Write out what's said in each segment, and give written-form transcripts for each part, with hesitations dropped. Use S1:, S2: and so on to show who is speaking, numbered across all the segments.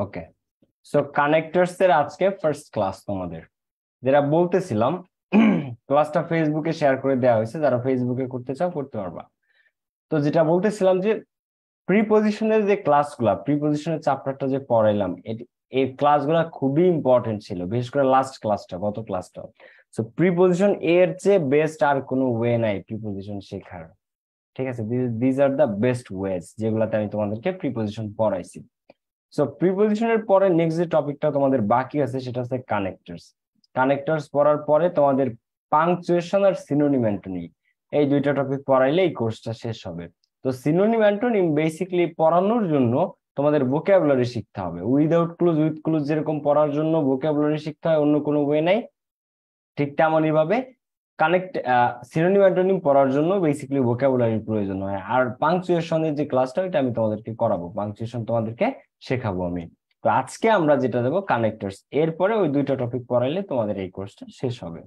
S1: ওকে, so connectors এর আজকে first class তোমাদের, যেটা বলতেছিলাম ক্লাসটা ফেসবুকে শেয়ার করে দেওয়া হয়েছে, যারা ফেসবুকে করতে চাও করতে পারবা। তো যেটা বলতেছিলাম যে প্রিপজিশনের যে ক্লাসগুলা, প্রিপজিশনের চ্যাপ্টারটা যে পড়াইলাম, এই ক্লাসগুলা খুবই ইম্পর্টেন্ট ছিল, বিশেষ করে লাস্ট ক্লাসটা, গত ক্লাসটা। সো প্রিপজিশন এর চেয়ে বেস্ট আর কোনো ওয়ে নাই প্রিপজিশন শেখার। ঠিক আছে, these are the best ways, যেগুলাতে আমি তোমাদেরকে প্রিপজিশন পড়াইছি। সো প্রিপজিশনের পরে নেক্সট যে টপিকটা তোমাদের বাকি আছে সেটা হচ্ছে কানেক্টরস। কানেক্টরস পড়ার পরে তোমাদের পাংচুয়েশন আর সিনোনিম অ্যান্টোনিম, এই দুইটা টপিক পড়াইলে এই কোর্সটা শেষ হবে। তো সিনোনিম অ্যান্টোনিম বেসিক্যালি পড়ানোর জন্য তোমাদের ভোকাবুলারি শিখতে হবে, উইদাউট ক্লুজ উইথ ক্লুজ যেরকম পড়ার জন্য ভোকাবুলারি শিখতে হয়, অন্য কোনো ওয়ে নাই, ঠিক তেমনই ভাবে সিনোনিম অ্যান্টোনিম পড়ার জন্য বেসিক্যালি ভোকাবুলারির প্রয়োজন হয়। আর পাংচুয়েশনের যে ক্লাসটা, ওইটা আমি তোমাদেরকে করাবো, পাংচুয়েশন তোমাদেরকে শেখাবো আমি। তো আজকে আমরা যেটা দেবো কানেক্টরস, এরপরে ওই দুইটা টপিক পড়াইলে তোমাদের এই কোর্সটা শেষ হবে।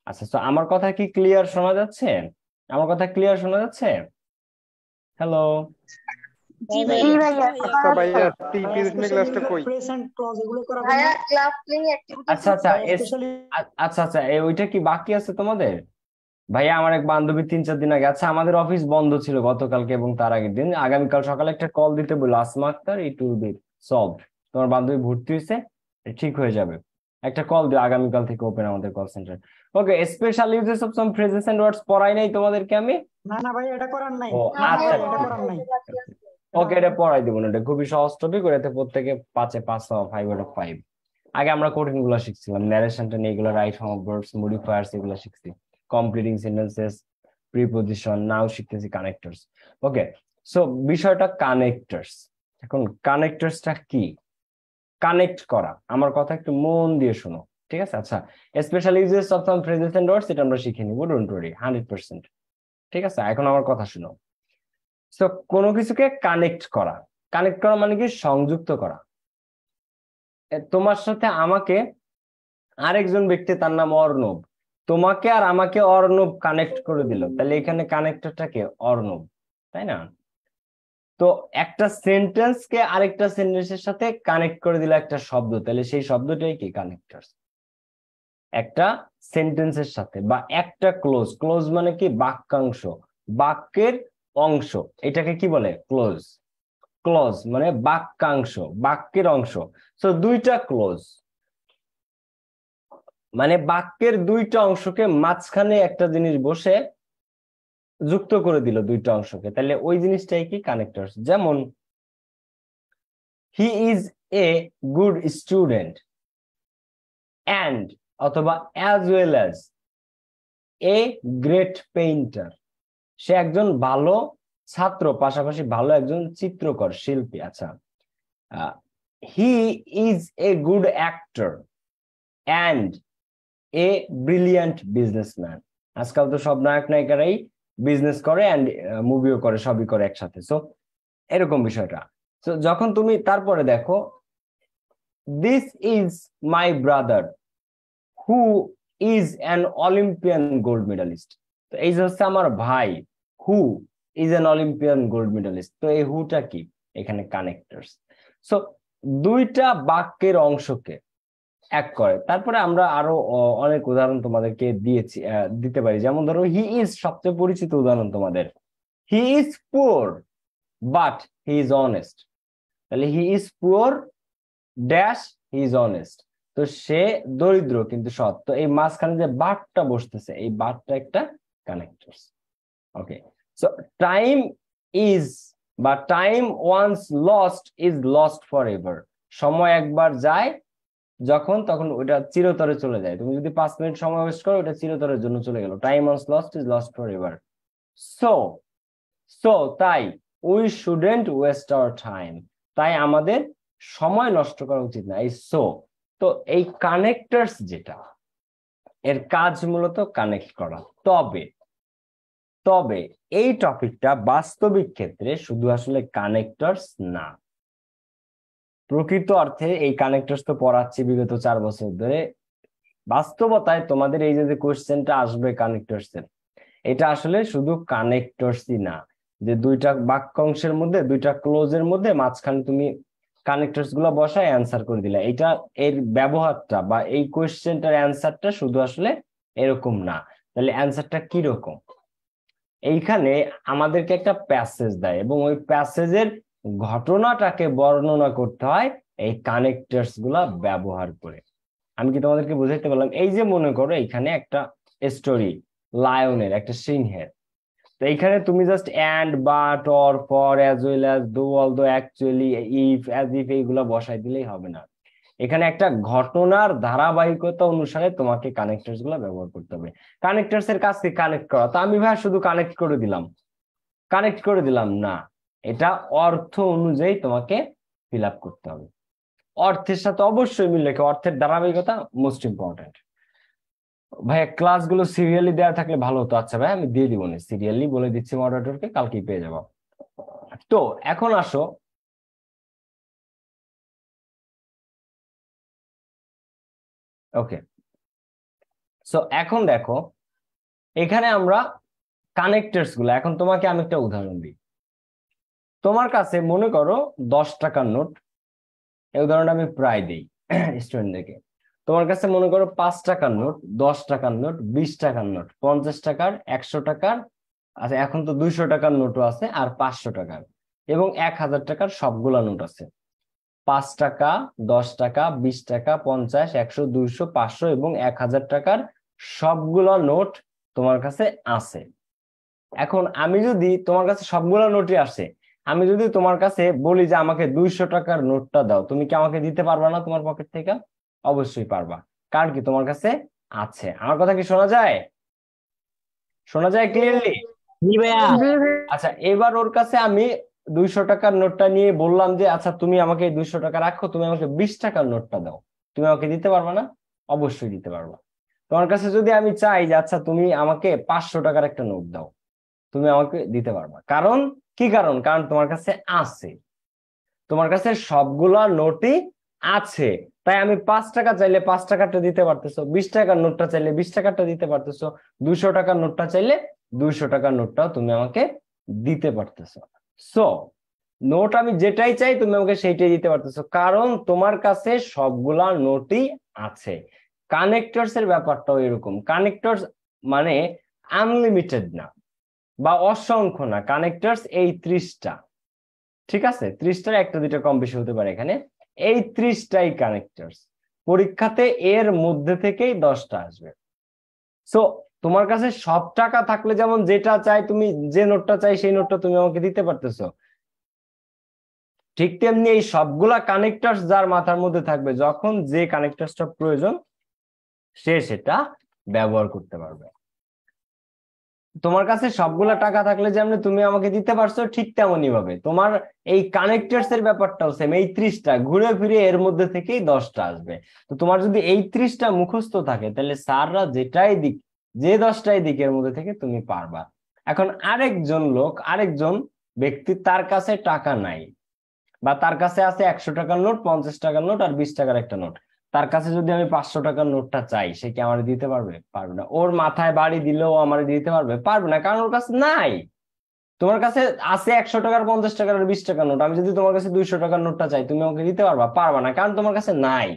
S1: আচ্ছা, তো আমার কথা কি ক্লিয়ার শোনা যাচ্ছে? আমার কথা ক্লিয়ার শোনা যাচ্ছে? হ্যালো?
S2: জি ভাইয়া।
S1: আচ্ছা আচ্ছা আচ্ছা আচ্ছা, ওইটা কি বাকি আছে তোমাদের? ভাইয়া, আমার এক বান্ধবী 3-4 দিন আগে, আচ্ছা আমাদের অফিস বন্ধ ছিল গতকালকে এবং তার আগের দিন, আগামীকাল সকালে একটা কল দিতে বললো Asma Akter, it will be solved. তোমার বান্ধবী ভর্তি হয়েছে, ঠিক হয়ে যাবে। একটা কল দিও, আগামীকাল থেকে ওপেন আমাদের call centre. Okay, special uses of some phrases and words পড়াই নাই তোমাদেরকে আমি?
S3: না ভাই, এটা করার নাই।
S1: ও আচ্ছা, ওকে, এটা পড়াই দিব না, এটা খুবই সহজ টপিক, এটাতে প্রত্যেকে 5-এ 5 পাওয়া, 5 আউট অফ 5। আগে আমরা কঠিন গুলো শিখছিলাম, ন্যারেশনটা নিয়ে, এগুলো right form of verbs, modifiers, এগুলো শিখছি, কমপ্লিটিং সেন্টেন্সেস, প্রিপজিশন, নাও শিখতেছি কানেক্টরস। ওকে, সো বিষয়টা কানেক্টরস। এখন কানেক্টরসটা কি? কানেক্ট করা, আমার কথা একটু মন দিয়ে শোনো, ঠিক আছে? আচ্ছা, special uses of some phrases and words, এটা আমরা শিখে নিব, ডোন্ট ওয়ারি, 100%। ঠিক আছে, এখন আমার কথা শুনো। সো কোনো কিছুকে কানেক্ট করা, কানেক্ট করা মানে কি? সংযুক্ত করা। তোমার সাথে আমাকে আরেকজন ব্যক্তি, তার নাম অর্ণব, তোমাকে আর আমাকে অর্ণব কানেক্ট করে দিল, তাহলে এখানে কানেক্টরটা কে? অর্ণব, তাই না? তো একটা সেন্টেন্স কে আরেকটা সেন্টেন্সের সাথে কানেক্ট করে দিল একটা শব্দ, তাহলে সেই শব্দটাই কি? কানেক্টর। একটা সেন্টেন্সের সাথে, বা একটা ক্লোজ, ক্লোজ মানে কি? বাক্যাংশ, বাক্যের অংশ, এটাকে কি বলে? ক্লোজ। ক্লোজ মানে বাক্যাংশ, বাক্যের অংশ। তো দুইটা ক্লোজ মানে বাক্যের দুইটা অংশকে মাঝখানে একটা জিনিস বসে যুক্ত করে দিল দুইটা অংশকে, তাহলে ওই জিনিসটাই কি? কানেক্টরস। যেমন he is a good student and, অথবা as well as a great painter, সে একজন ভালো ছাত্র, পাশাপাশি ভালো একজন চিত্রকর, শিল্পী। আচ্ছা, he is a good actor and a brilliant businessman. আজকাল তো সব নায়ক নায়িকারাই বিজনেস করে অ্যান্ড মুভিও করে, সবই করে একসাথে। সো এরকম বিষয়টা। তো যখন তুমি তারপরে দেখো, this is my brother who is an Olympian gold medallist. তো এই যে হচ্ছে আমার ভাই, who is an Olympian gold medallist, তো এই হুটা কি? এখানে কানেক্টরস। সো দুইটা বাক্যের অংশকে এক করে। তারপরে আমরা আরো অনেক উদাহরণ তোমাদেরকে দিতে পারি, যেমন ধরো হি ইজ সবচেয়ে পরিচিত উদাহরণ তোমাদের, he is poor but he is honest. তাহলে he is poor dash he is honest, তো সে দরিদ্র কিন্তু সৎ। তো এই মাঝখানে যে বাটটা বসতেছে, এই বাটটা একটা connectors. Okay, so time is, বা time once lost is lost for ever, সময় একবার যায় যখন, তখন ওটা চিরতরে চলে যায়। তুমি যদি 5 মিনিট সময় ওয়েস্ট করো, ওটা চিরতরের জন্য চলে গেল। Time once lost is lost for ever. So so তাই we shouldn't waste our time, তাই আমাদের সময় নষ্ট করা উচিত না। এই সো, তো এই কানেক্টরস যেটা, এর কাজ মূলত কানেক্ট করা। তবে তবে এই টপিকটা বাস্তবিক ক্ষেত্রে শুধু আসলে কানেক্টরস না, প্রকৃত অর্থে এই কানেক্টরস তো পড়াচ্ছি বিগত 4 বছর ধরে। বাস্তবতায় তোমাদের এই যে কোশ্চেনটা আসবে কানেক্টরস এর, এটা আসলে শুধু কানেক্টরসই না, যে দুইটা বাক্যাংশের মধ্যে, দুইটা ক্লোজের মধ্যে মাঝখানে তুমি কানেক্টরস গুলো বসায় অ্যান্সার করে দিলে। এটা এর ব্যবহারটা বা এই কোয়েশ্চেনটার অ্যান্সারটা শুধু আসলে এরকম না। তাহলে অ্যান্সারটা কি রকম? এইখানে আমাদেরকে একটা প্যাসেজ দেয় এবং ওই প্যাসেজের ঘটনাটাকে বর্ণনা করতে হয় এই কানেক্টরস গুলা ব্যবহার করে। আমি কি তোমাদেরকে বুঝাইতে পারলাম? এই যে মনে করো এখানে একটা স্টোরি, লায়নের, একটা সিংহের। তো এইখানে তুমি just and, but, or, for, as well as, though, although, actually, if, as if এইগুলা বসাই দিলেই হবে না। এখানে একটা ঘটনার ধারাবাহিকতা অনুসারে তোমাকে কানেক্টরস গুলা ব্যবহার করতে হবে। কানেক্টরস এর কাজকে কানেক্ট করা। তো আমি ভাই শুধু কানেক্ট করে দিলাম না, এটা অর্থ অনুযায়ী তোমাকে ফিল আপ করতে হবে। অর্থের সাথে অবশ্যই মিল রেখে, অর্থের ধারাবাহিকতা মোস্ট ইম্পর্টেন্ট। ভাইয়া ক্লাসগুলো সিরিয়ালি দেওয়া থাকলে ভালো হতো। আচ্ছা ভাই, আমি দিয়ে দিব না, সিরিয়ালি বলে দিচ্ছি মডারেটরকে, কালকেই পেয়ে যাবো। তো এখন আসো, ওকে, সো এখন দেখো এখানে আমরা কানেক্টরস গুলো, এখন তোমাকে আমি একটা উদাহরণ দিই। তোমার কাছে মনে করো 10 টাকার নোট, এই উদাহরণটা আমি প্রায় দিই স্টুডেন্টদেরকে। তোমার কাছে মনে করো 5 টাকার নোট, 10 টাকার নোট, 20 টাকার নোট, 50 টাকার, 100 টাকার, আচ্ছা এখন তো 200 টাকার নোটও আছে, আর 500 টাকার এবং 1000 টাকার সবগুলা নোট আছে। 5 টাকা, 10 টাকা, 20 টাকা, 50, 100, 200, 500 এবং 1000 টাকার সবগুলা নোট তোমার কাছে আছে। এখন আমি যদি তোমার কাছে সবগুলা নোটই আসে, আমি যদি তোমার কাছে বলি যে আমাকে 200 টাকার নোটটা দাও, তুমি কি আমাকে দিতে পারবা না তোমার পকেট থেকে? অবশ্যই পারবা, কারণ কি তোমার কাছে আছে। আমার কথা কি শোনা যায়? শোনা যায় ক্লিয়ারলি? আচ্ছা, এবার ওর কাছে আমি 200 টাকার নোটটা নিয়ে বললাম যে আচ্ছা তুমি আমাকে 200 টাকা রাখো, তুমি আমাকে 20 টাকার নোটটা দাও, তুমি আমাকে দিতে পারবা না? অবশ্যই দিতে পারবা। তোমার কাছে যদি আমি চাই যে আচ্ছা তুমি আমাকে 500 টাকার একটা নোট দাও, তুমি আমাকে দিতে পারবা। কারণ কি কারণ? কারণ তোমার কাছে আছে, তোমার কাছে সবগুলা নোটই আছে। তাই আমি 5 টাকা চাইলে 5 টাকারটা দিতে পারতেছো, 20 টাকার নোটটা চাইলে 20 টাকারটা দিতে পারতেছো, 200 টাকার নোটটা চাইলে 200 টাকার নোটটাও তুমি আমাকে দিতে পারতেছো। সো নোট আমি যেটাই চাই তুমি আমাকে সেইটাই দিতে পারতেছো, কারণ তোমার কাছে সবগুলা নোটই আছে। কানেক্টরস এর ব্যাপারটাও এরকম। কানেক্টরস মানে আনলিমিটেড না বা অসংখ্য না, কানেক্টরস এই 30টা, ঠিক আছে? 30টার একটা দুইটা কম বেশি হতে পারে, এখানে এই 30টাই কানেক্টরস। পরীক্ষাতে এর মধ্যে থেকেই 10টা আসবে। সো তোমার কাছে সব টাকা থাকলে যেমন যেটা চাই তুমি, যে নোটটা চাই সেই নোটটা তুমি আমাকে দিতে পারতেছো, ঠিক তেমনি এই সবগুলা কানেক্টরস যার মাথার মধ্যে থাকবে, যখন যে কানেক্টরসটা প্রয়োজন সে সেটা ব্যবহার করতে পারবে। তোমার কাছে সবগুলা টাকা থাকলে যেমন তুমি আমাকে দিতে পারছো, ঠিক তেমনই ভাবে তোমার এই কানেক্টরস এর ব্যাপারটাও সেম। এই 30টা ঘুরে ফিরে এর মধ্যে থেকেই 10টা আসবে। তো তোমার যদি এই 30টা মুখস্থ থাকে, তাহলে স্যাররা যেটাই দিক, যে 10টাই দিক, এর মধ্যে থেকে তুমি পারবা। এখন আরেকজন ব্যক্তি, তার কাছে টাকা নাই, বা তার কাছে আছে 100 টাকার নোট, 50 টাকার নোট আর 20 টাকার একটা নোট। তার কাছে যদি আমি 500 টাকার নোটটা চাই, সে কি আমার দিতে পারবে? পারবে না। ওর মাথায় বাড়ি দিলেও আমার দিতে পারবে না, কারণ ওর কাছে নাই। তোমার কাছে আছে 100 টাকার, 50 টাকার আর 20 টাকার নোট। আমি যদি তোমার কাছে 200 টাকার নোটটা চাই, তুমি আমাকে দিতে পারবা না, কারণ তোমার কাছে নাই।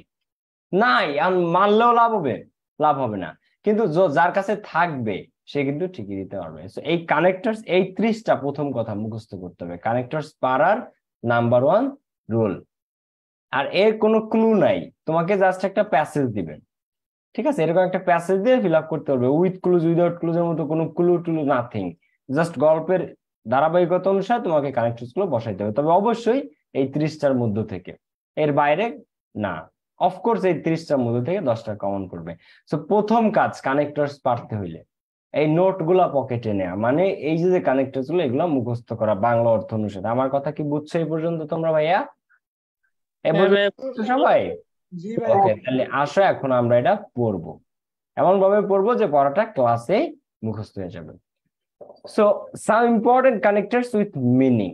S1: আর মানলেও লাভ হবে না। কিন্তু যার কাছে থাকবে সে কিন্তু ঠিকই দিতে পারবে। এই কানেক্টরস, এই 30টা প্রথম কথা মুখস্থ করতে হবে। কানেক্টরস পারার নাম্বার 1 রুল। আর এর কোনো ক্লু নাই, তোমাকে জাস্ট একটা প্যাসেজ দিবেন, ঠিক আছে? এরকম একটা প্যাসেজ দিয়ে ফিল আপ করতে হবে, উইথ ক্লুজ, উইদাউট ক্লুজের মতো কোনো ক্লু টুলু নাথিং। জাস্ট গল্পের ধারাবাহিকতা অনুসারে তোমাকে কানেক্টরস গুলো বসাইতে হবে, তবে অবশ্যই এই 30টার মধ্যে থেকে, এর বাইরে না। অফকোর্স এই 30টার মধ্যে থেকে 10টা কমন করবে। সো প্রথম কাজ কানেক্টরস পারতে হইলে এই নোট গুলা পকেটে নেওয়া, মানে এই যে কানেক্টরস গুলো এগুলো মুখস্থ করা বাংলা অর্থ অনুসারে। আমার কথা কি বুঝছো এই পর্যন্ত তোমরা ভাইয়া? সবাই ওকে, তাহলে আসো এখন আমরা এটা পড়বো, এমন ভাবে পড়বো যে পড়াটা ক্লাসে মুখস্থ হয়ে যাবে। So some important connectors with meaning.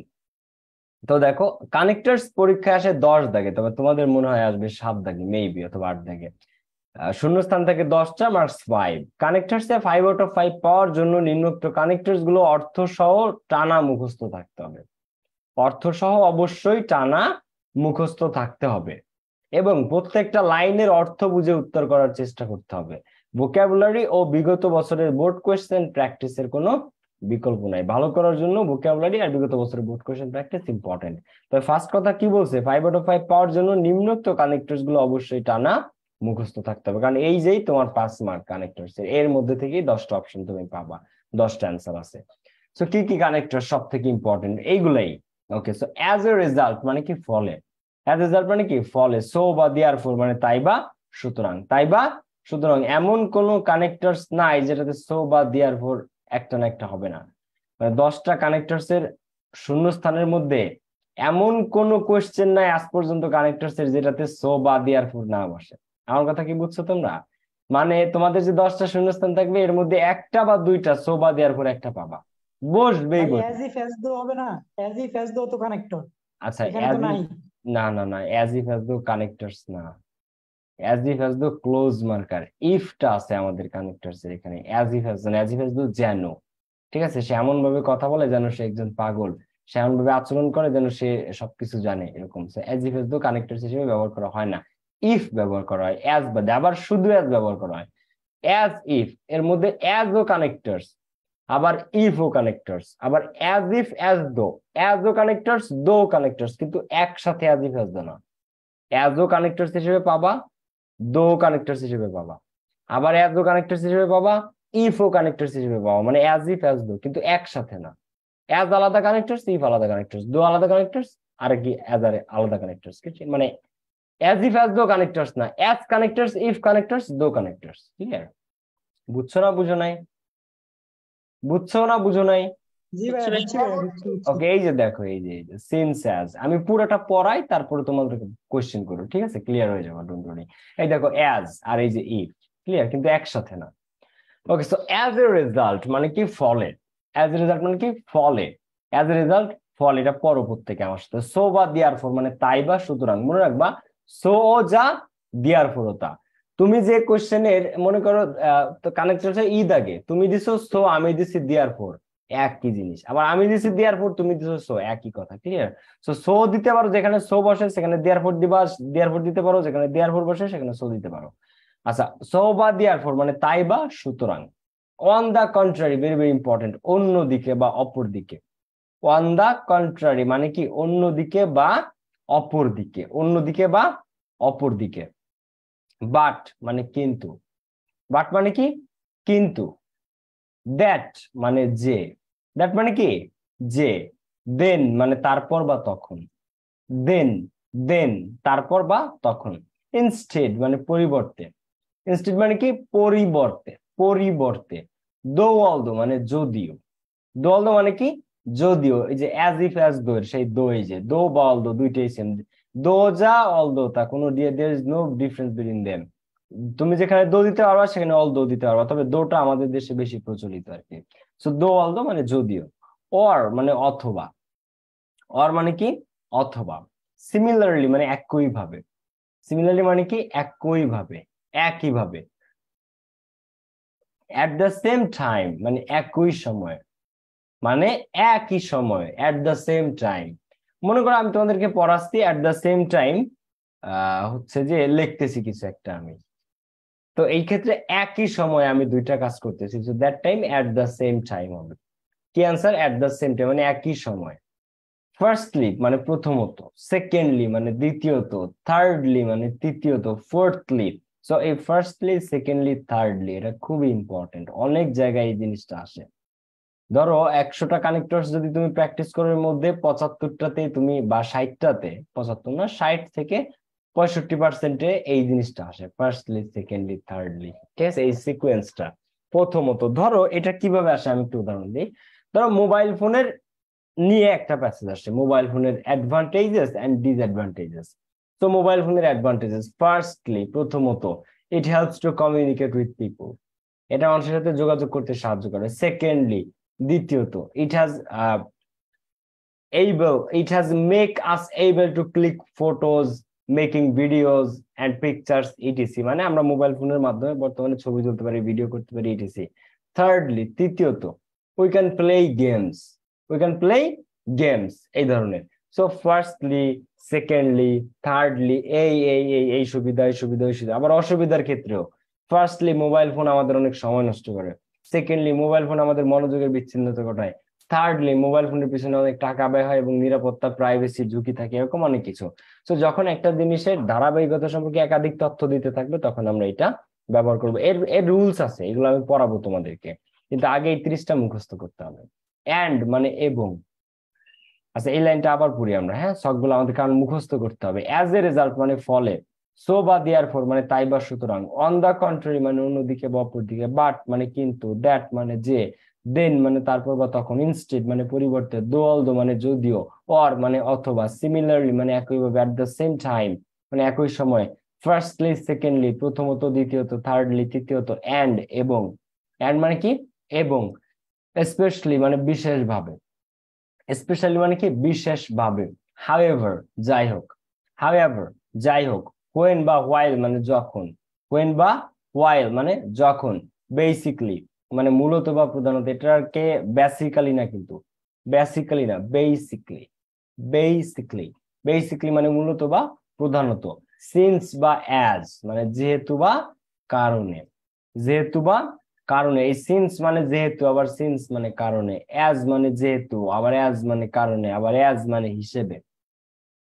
S1: তো দেখো, কানেক্টরস পরীক্ষায় আসে 10 দাগে, তবে তোমাদের মনে হয় আসবে 7 দাগে মেবি, অথবা 8 দাগে। শূন্যস্থান থেকে 10টা, marks 5। Connectors A 5 out of 5 পাওয়ার জন্য নিম্নোক্ত কানেক্টরস গুলো অর্থ সহ টানা মুখস্থ থাকতে হবে। অর্থ সহ অবশ্যই টানা মুখস্থ থাকতে হবে এবং প্রত্যেকটা লাইনের অর্থ বুঝে উত্তর করার চেষ্টা করতে হবে। ভোকাবুলারি ও বিগত বছরের বোর্ড কোয়েশ্চেন প্র্যাকটিসের কোনো বিকল্প নাই। ভালো করার জন্য ভোকাবুলারি আর বিগত বছরের বোর্ড কোয়েশ্চেন প্র্যাকটিস ইম্পর্টেন্ট। তো ফার্স্ট কথা কি বলছে, 5/5 পাওয়ার জন্য নিম্নোক্ত কানেক্টরস গুলো অবশ্যই টানা মুখস্থ থাকতে হবে, কারণ এই যেই তোমার 5 মার্ক কানেক্টরস এর মধ্যে থেকেই 10টা অপশন তুমি পাবা, 10টা অ্যান্সার আছে। সো কি কি কানেক্টর সব থেকে ইম্পর্টেন্ট এইগুলাই। Okay, so as a result মানে কি ফলে, অ্যাজ এ রেজাল্ট মানে কি ফলে, সো বা দেয়ারফর মানে তাই বা সুতরাং, তাই বা সুতরাং এমন কোন কানেক্টরস নাই যেটাতে সো বা দেয়ারফর একটা না একটা হবে না। মানে 10টা কানেক্টরস এর শূন্যস্থানের মধ্যে এমন কোন কোয়েশ্চেন নাই আজ পর্যন্ত কানেক্টরস এর যেটাতে সো বা দেয়ারফর না বসে। আমার কথা কি বুঝছো তোমরা? মানে তোমাদের যে 10টা শূন্যস্থান থাকবে এর মধ্যে একটা বা দুইটা সো বা দেয়ারফর একটা পাবা, বসবেই
S3: ভাই
S1: বসবে।
S3: অ্যাজ ইফ অ্যাজ দো হবে না? অ্যাজ ইফ অ্যাজ দো তো কানেক্টর,
S1: আচ্ছা,
S3: এখানে তো নাই।
S1: না না না, as if as though connectors না, as if as though close marker, ইফটা আছে আমাদের কানেক্টরস এর এখানে, অ্যাজ ইফ অ্যাজ না, অ্যাজ ইফ অ্যাজ দো যেন, ঠিক আছে, সে এমন ভাবে কথা বলে যেন সে একজন পাগল, সে এমন ভাবে আচরণ করে যেন সে সবকিছু জানে, এরকম। As if as though connectors হিসেবে ব্যবহার করা হয় না, ইফ ব্যবহার করা হয়, অ্যাজ বাদে আবার শুধু অ্যাজ ব্যবহার করা হয়। অ্যাজ ইফ এর মধ্যে অ্যাজ ও কানেক্টরস, আবার ইফ ও কানেক্টরস, আবার as if as though, as ও কানেক্টরস দো কানেক্টরস, কিন্তু একসাথে অ্যাজ ইফ অ্যাজ দো না। অ্যাজ ও কানেক্টরস হিসেবে পাবা, দো কানেক্টরস হিসেবে পাবা, আবার অ্যাজ ও কানেক্টরস হিসেবে পাবা, ইফ ও কানেক্টরস হিসেবে পাবা, মানে অ্যাজ ইফ অ্যাজ দো, কিন্তু একসাথে না। অ্যাজ আলাদা কানেক্টরস, ইফ আলাদা কানেক্টরস, দো আলাদা কানেক্টরস, আর কি অ্যাজ আলাদা কানেক্টরস, মানে as if as though connectors না, as connectors, if connectors, though connectors. Clear? বুঝছো না বুঝো নাই? বুঝছো না বুঝো নাই?
S3: জি ভাইয়া, বুঝছি ভাইয়া, বুঝছি বুঝছি।
S1: ওকে, এই যে দেখো, এই যে সিন্স অ্যাজ, আমি পুরোটা পড়াই তারপরে তোমাদেরকে কোশ্চেন করো, ঠিক আছে? ক্লিয়ার হয়ে যাবে, ডোন্ট ওয়ারি। এই দেখো অ্যাজ আর এই যে ইফ, ক্লিয়ার, কিন্তু একসাথে না। ওকে, সো অ্যাজ এ রেজাল্ট মানে কি ফলে, অ্যাজ এ রেজাল্ট মানে কি ফলে, অ্যাজ এ রেজাল্ট ফল, এটা পরপর থেকে আমার সাথে। সো বা দেয়ার ফর মানে তাই বা সুতরাং, মনে রাখবা, সো ও যা, দেয়ার ফর ও তা। তুমি যে কোশ্চেনের মনে করো কানেক্টর ই দাগে তুমি দিছো সো, আমি দিছি দেয়ার ফর, একই জিনিস। আবার আমি দিছি দেয়ার ফর, তুমি দিছো সো, একই কথা। ক্লিয়ার? সো সো দিতে পারো, যেখানে সো বসে সেখানে দেয়ার ফর দিবা, দেয়ার ফর দিতে পারো, যেখানে দেয়ার ফর বসে সেখানে সো দিতে পারো। আচ্ছা, সো বা দেয়ার ফর মানে তাই বা সুতরাং। On the contrary, very very important, অন্যদিকে বা অপর দিকে। অন দা কন্ট্রারি মানে কি অন্যদিকে বা অপর দিকে, অন্যদিকে বা অপর দিকে। বাট মানে কিন্তু, বাট মানে কি কিন্তু। দ্যাট মানে যে, দ্যাট মানে কি যে। দেন মানে তারপর বা তখন, দেন, দেন তারপর বা তখন। ইনস্টেড মানে পরিবর্তে, ইনস্টেড মানে কি পরিবর্তে, পরিবর্তে। দো অলদো মানে যদিও, দো অলদো মানে কি যদিও। এই যে অ্যাজ ইফ অ্যাজ দো এর সেই দো, এই যে দো বা অলদো দুইটাই সেম, দো যা অলদো তা, কোনো there is no difference between them. তুমি যেখানে দো দিতে পারবা সেখানে অলদো দিতে পারবা, তবে দোটা আমাদের দেশে বেশি প্রচলিত আর কি। সো দো অলদো মানে যদিও। অর মানে অথবা, অর মানে কি অথবা। সিমিলারলি মানে একই ভাবে, সিমিলারলি মানে কি একই ভাবে, একই ভাবে। অ্যাট দ্য সেম টাইম মানে একই সময়, মানে একই সময়, অ্যাট দ্য সেম টাইম। মনে করো আমি তোমাদেরকে পড়াচ্ছি, অ্যাট দ্য সেম টাইম হচ্ছে যে লিখতেছি কিছু একটা আমি, তো এই ক্ষেত্রে একই সময় আমি দুইটা কাজ করতেছি, so that time at the same time হবে। কি answer? At the same time মানে একই সময়। ফার্স্টলি মানে প্রথমত, সেকেন্ডলি মানে দ্বিতীয়ত, থার্ডলি মানে তৃতীয়ত, ফোর্থলি। সো এই ফার্স্টলি, সেকেন্ডলি, থার্ডলি এটা খুবই ইম্পর্টেন্ট, অনেক জায়গায় এই জিনিসটা আসে। ধরো 100টা কানেক্টরস যদি তুমি প্র্যাকটিস করো, এর মধ্যে 75টাতে তুমি বা 60টাতে, 75 না 60 থেকে 65% এই জিনিসটা আসে, ফার্স্টলি, সেকেন্ডলি, থার্ডলি। ঠিক আছে, এই সিকোয়েন্সটা। প্রথমত ধরো এটা কিভাবে আসে আমি একটু উদাহরণ দিই। ধরো মোবাইল ফোনের নিয়ে একটা প্যাসেজ আসে, মোবাইল ফোনের অ্যাডভান্টেজেস এন্ড ডিসঅ্যাডভান্টেজেস। তো মোবাইল ফোনের অ্যাডভান্টেজেস, ফার্স্টলি প্রথমত, it helps to communicate with people, এটা মানুষের সাথে যোগাযোগ করতে সাহায্য করে। সেকেন্ডলি দ্বিতীয়ত, it has it has make us able to click photos, making videos and pictures etc, মানে আমরা মোবাইল ফোনের মাধ্যমে বর্তমানে ছবি তুলতে পারি, ভিডিও করতে পারি etc। থার্ডলি তৃতীয়ত, we can play games, we can play games এই ধরনের। সো ফার্স্টলি, সেকেন্ডলি, থার্ডলি, এই সুবিধা, এই সুবিধা, এই সুবিধা। আবার অসুবিধার ক্ষেত্রেও, ফার্স্টলি মোবাইল ফোন আমাদের অনেক সময় নষ্ট করে, সেকেন্ডলি মোবাইল ফোন আমাদের মনোযোগের বিচ্ছিন্নতা ঘটায়, থার্ডলি মোবাইল ফোনের পিছনে অনেক টাকা ব্যয় হয় এবং নিরাপত্তা, প্রাইভেসি ঝুঁকি থাকে, এরকম অনেক কিছু। তো যখন একটা জিনিসের ধারাবাহিকতা সম্পর্কে একাধিক তথ্য দিতে থাকবে তখন আমরা এটা ব্যবহার করবো। এর এর রুলস আছে, এগুলো আমি পড়াবো তোমাদেরকে, কিন্তু আগে এই 30টা মুখস্থ করতে হবে। অ্যান্ড মানে এবং। আচ্ছা, এই লাইনটা আবার পড়ি আমরা, হ্যাঁ, সবগুলো আমাদের কারণ মুখস্থ করতে হবে। অ্যাজ এ রেজাল্ট মানে ফলে, সো বা দেয়ার ফর মানে তাই বা সুতরাং, অন দা কন্ট্রারি মানে অন্যদিকে বা অপর দিকে, বাট মানে কিন্তু, দ্যাট মানে যে, দেন মানে তারপর বা তখন, ইনস্টেড মানে পরিবর্তে, দো অলদো মানে যদিও, অর মানে অথবা, সিমিলারলি মানে একইভাবে, অ্যাট দ্য সেম টাইম মানে একই সময়, ফার্স্টলি, সেকেন্ডলি প্রথমত, দ্বিতীয়ত, থার্ডলি তৃতীয়ত, অ্যান্ড এবং। অ্যান্ড মানে কি এবং, স্পেশালি মানে বিশেষভাবে, স্পেশালি মানে কি বিশেষভাবে, হাউএভার যাই হোক, হাউএভার যাই হোক, হোয়েন বা হোয়াইল মানে যখন, হোয়েন বা হোয়াইল মানে যখন, বেসিকলি মানে মূলত বা প্রধানত, এটাকে বেসিক্যালি না, কিন্তু বেসিক্যালি না, বেসিকলি, বেসিকলি, বেসিকলি মানে মূলত বা প্রধানত, সিন্স বা অ্যাজ মানে যেহেতু বা কারণে, যেহেতু বা কারণে, এই সিন্স মানে যেহেতু, আবার সিন্স মানে কারণে, অ্যাজ মানে যেহেতু, আবার অ্যাজ মানে কারণে, আবার অ্যাজ মানে হিসেবে,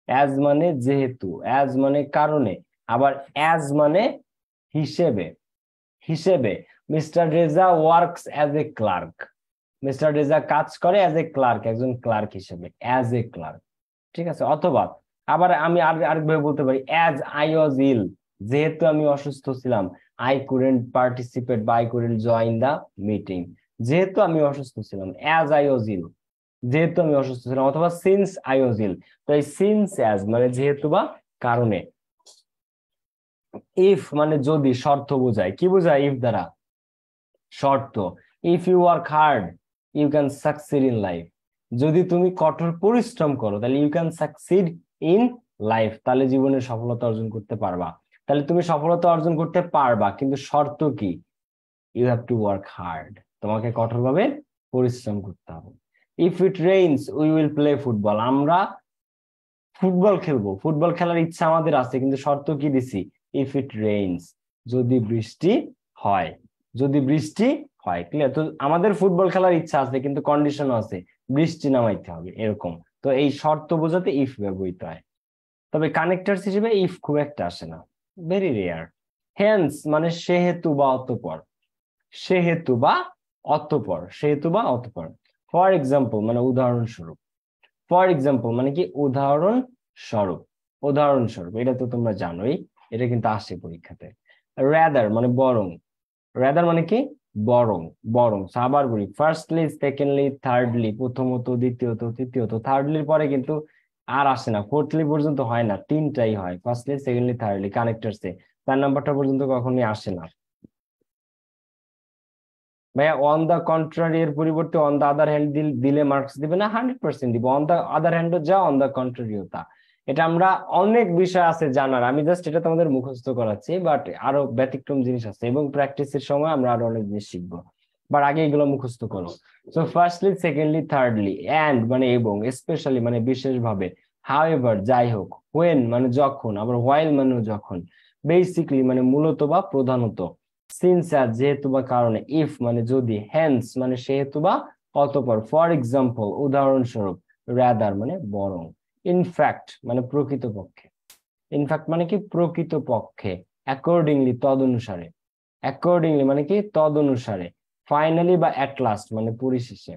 S1: অ্যাজ মানে যেহেতু, অ্যাজ মানে কারণে, আবার অ্যাজ মানে হিসেবে, হিসেবে। Mister Reza works as a clerk, mister Reza কাজ করে অ্যাজ এ ক্লার্ক, একজন ক্লার্ক হিসেবে, অ্যাজ এ ক্লার্ক, ঠিক আছে। অথবা আবার আমি আরেকভাবে বলতে পারি, অ্যাজ আই ওয়াজ ইল, যেহেতু আমি অসুস্থ ছিলাম, আই কুডেন্ট পার্টিসিপেট বা I couldn't join the meeting, যেহেতু আমি অসুস্থ ছিলাম, অ্যাজ আই ওয়াজ ইল, যেহেতু আমি অসুস্থ ছিলাম, অথবা সিন্স আই ওয়াজ ইল। তো এই সিন্স অ্যাজ মানে যেহেতু বা কারণে, ইফ মানে যদি, শর্ত বোঝায়, কি বোঝায় ইফ দ্বারা? শর্ত। If you work hard you can succeed in life, যদি তুমি কঠোর পরিশ্রম করো তাহলে you can succeed in life, তাহলে জীবনে সফলতা অর্জন করতে পারবা। তাহলে তুমি সফলতা অর্জন করতে পারবা, কিন্তু শর্ত কি? You have to work hard, তোমাকে কঠোরভাবে পরিশ্রম করতে হবে। If it rains we will play football, আমরা ফুটবল খেলবো, ফুটবল খেলার ইচ্ছা আমাদের আছে, কিন্তু শর্ত কি দিছি? ইফ ইট রেইনস, যদি বৃষ্টি হয়, যদি বৃষ্টি হয়, ক্লিয়ার? তো আমাদের ফুটবল খেলার ইচ্ছা আছে, কিন্তু কন্ডিশনও আছে, বৃষ্টি নামাইতে হবে, এরকম। তো এই শর্ত বোঝাতে ইফ ব্যবহৃত হয়, তবে কানেক্টরস হিসেবে ইফ খুব একটা আসে না, ভেরি রেয়ার। হেন্স মানে সেহেতু বা অতঃপর, সেহেতু বা অতঃপর, সেহেতু বা অতঃপর। ফর এক্সাম্পল মানে উদাহরণস্বরূপ, ফর এক্সাম্পল মানে কি উদাহরণস্বরূপ, উদাহরণস্বরূপ, এটা তো তোমরা জানোই, এটা কিন্তু আসে পরীক্ষাতে। রাদার মানে বরং, রাদার মানে কি বরং, বরং। আবার বলি, ফার্স্টলি, সেকেন্ডলি, থার্ডলি প্রথমত, দ্বিতীয়ত, তৃতীয়ত, থার্ডলির পরে কিন্তু আর আসে না, ফোর্থলি পর্যন্ত হয় না, তিনটাই হয়, ফার্স্টলি, সেকেন্ডলি, থার্ডলি, কানেক্টরসে 4 নাম্বারটা পর্যন্ত কখনোই আসে না। ভাইয়া অন দা কন্ট্রারি এর পরিবর্তে অন দা আদার হ্যান্ড দিলে মার্কস দিবে না? 100% দিব। অন দা আদার হ্যান্ডও যা, অন দা কন্ট্রারিও তা। এটা আমরা অনেক বিষয় আছে জানার, আমি জাস্ট এটা তোমাদের মুখস্থ করাচ্ছি, বাট আরো ব্যতিক্রম জিনিস আছে এবং প্র্যাকটিসের সময় আমরা আরো অনেক জিনিস শিখবো, বাট আগে এগুলো মুখস্থ করো। So firstly, secondly, thirdly, and মানে এবং, স্পেশালি মানে বিশেষভাবে, হাউএভার যাই হোক, হোয়েন মানে যখন, আবার হোয়াইল মানে যখন, বেসিকলি মানে মূলত বা প্রধানত, সিন্স আর যেহেতু বা কারণে, ইফ মানে যদি, হ্যান্স মানে সেহেতু বা অতঃপর, ফর এক্সাম্পল উদাহরণস্বরূপ, রাদার মানে বরং, ইনফ্যাক্ট মানে প্রকৃতপক্ষে, ইনফ্যাক্ট মানে কি প্রকৃতপক্ষে, অ্যাকর্ডিংলি তদনুসারে, অ্যাকর্ডিংলি মানে কি তদনুসারে, ফাইনালি বা অ্যাট লাস্ট মানে পরিশেষে,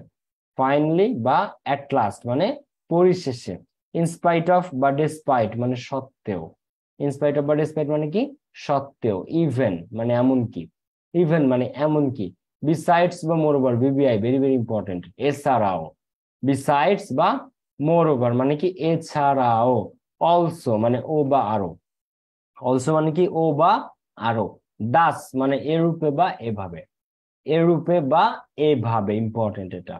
S1: ফাইনালি বা অ্যাট লাস্ট মানে পরিশেষে, ইনস্পাইট অফ বা ডেসপাইট মানে সত্ত্বেও, ইনস্পাইট অফ বা ডেসপাইট মানে কি সত্ত্বেও, ইভেন মানে এমনকি, ইভেন মানে এমনকি, বিসাইডস বা moreover, BBI very very important, এছাড়াও, বিসাইডস বা মোরওভার মানে কি এছাড়াও, অলসো মানে ও বা আরো, অলসো মানে কি ও বা আরো, দাস মানে এরূপে বা এভাবে, এরূপে বা এভাবে, ইম্পর্টেন্ট এটা।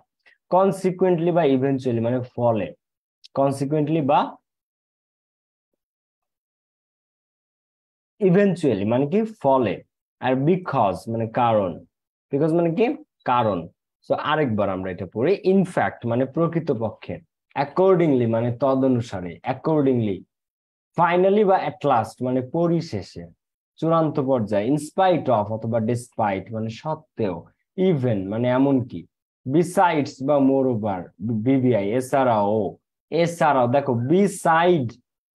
S1: কনসিকুয়েন্টলি বা ইভেনচুয়ালি মানে ফলে, কনসিকুয়েন্টলি বা ইভেনচুয়ালি মানে কি ফলে, আর বিকজ মানে কারণ, বিকজ মানে কি কারণ। তো আরেকবার আমরা এটা পড়ি, ইনফ্যাক্ট মানে প্রকৃতপক্ষে, অ্যাকর্ডিংলি মানে তদনুসারে, অ্যাকর্ডিংলি, ফাইনালি বা অ্যাট লাস্ট মানে পরিশেষে, চূড়ান্ত পর্যায়ে, ইনস্পাইট অফ অথবা ডিসপাইট মানে সত্ত্বেও, ইভেন মানে এমনকি, বিসাইডস বা মোর ওভার, বিবিআই এছাড়াও, এছাড়াও দেখো বিসাইড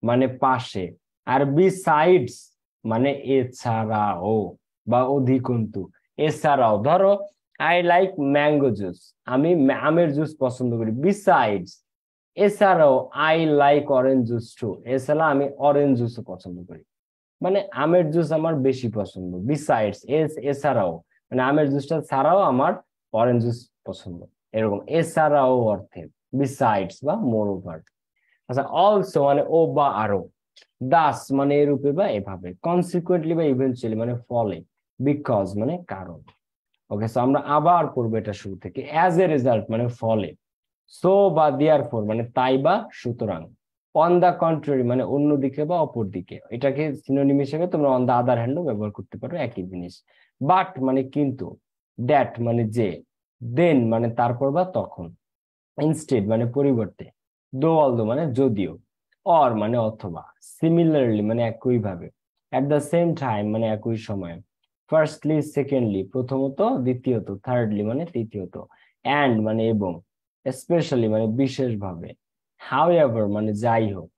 S1: মানে পাশে, আর বিসাইডস মানে এছাড়াও বা অধিকন্তু, এছাড়াও ধরো আই লাইক ম্যাঙ্গো জুস, আমি আমের জুস পছন্দ করি, বিসাইডস এছাড়াও I like orange juice too, এছাড়া আমি অরেঞ্জ জুসও পছন্দ করি, মানে আমের জুস আমার বেশি পছন্দ, বিসাইডস এছাড়াও মানে আমের জুসটা ছাড়াও আমার অরেঞ্জ জুস পছন্দ, এরকম এছাড়াও অর্থে, বিসাইডস বা মোর ওভার। আচ্ছা অলসো মানে ও বা আরো, দাস মানে এরূপে বা এভাবে, কনসিকুয়েন্টলি বা ইভেন্চুয়ালি মানে ফলে, বিকজ মানে কারণ। ওকে, সো আমরা আবার পড়বো এটা শুরু থেকে, অ্যাজ এ রেজাল্ট মানে ফলে, সো বা দেয়ারফর মানে তাই বা সুতরাং, অন দা কন্ট্রারি মানে অন্যদিকে বা অপর দিকে, এটাকে সিনোনিম হিসেবে তোমরা অন দা আদার হ্যান্ডও ব্যবহার করতে পারো, একই জিনিস। বাট মানে কিন্তু, দ্যাট মানে যে, দেন মানে তারপর বা তখন, ইনস্টেড মানে পরিবর্তে, দো অলদো মানে যদিও, অর মানে অথবা, সিমিলারলি মানে একইভাবে, অ্যাট দ্য সেম টাইম মানে একই সময়, ফার্স্টলি সেকেন্ডলি প্রথমত দ্বিতীয়ত, থার্ডলি মানে তৃতীয়ত, অ্যান্ড মানে এবং, স্পেশালি মানে বিশেষভাবে, হাউএভার মানে যাই হোক,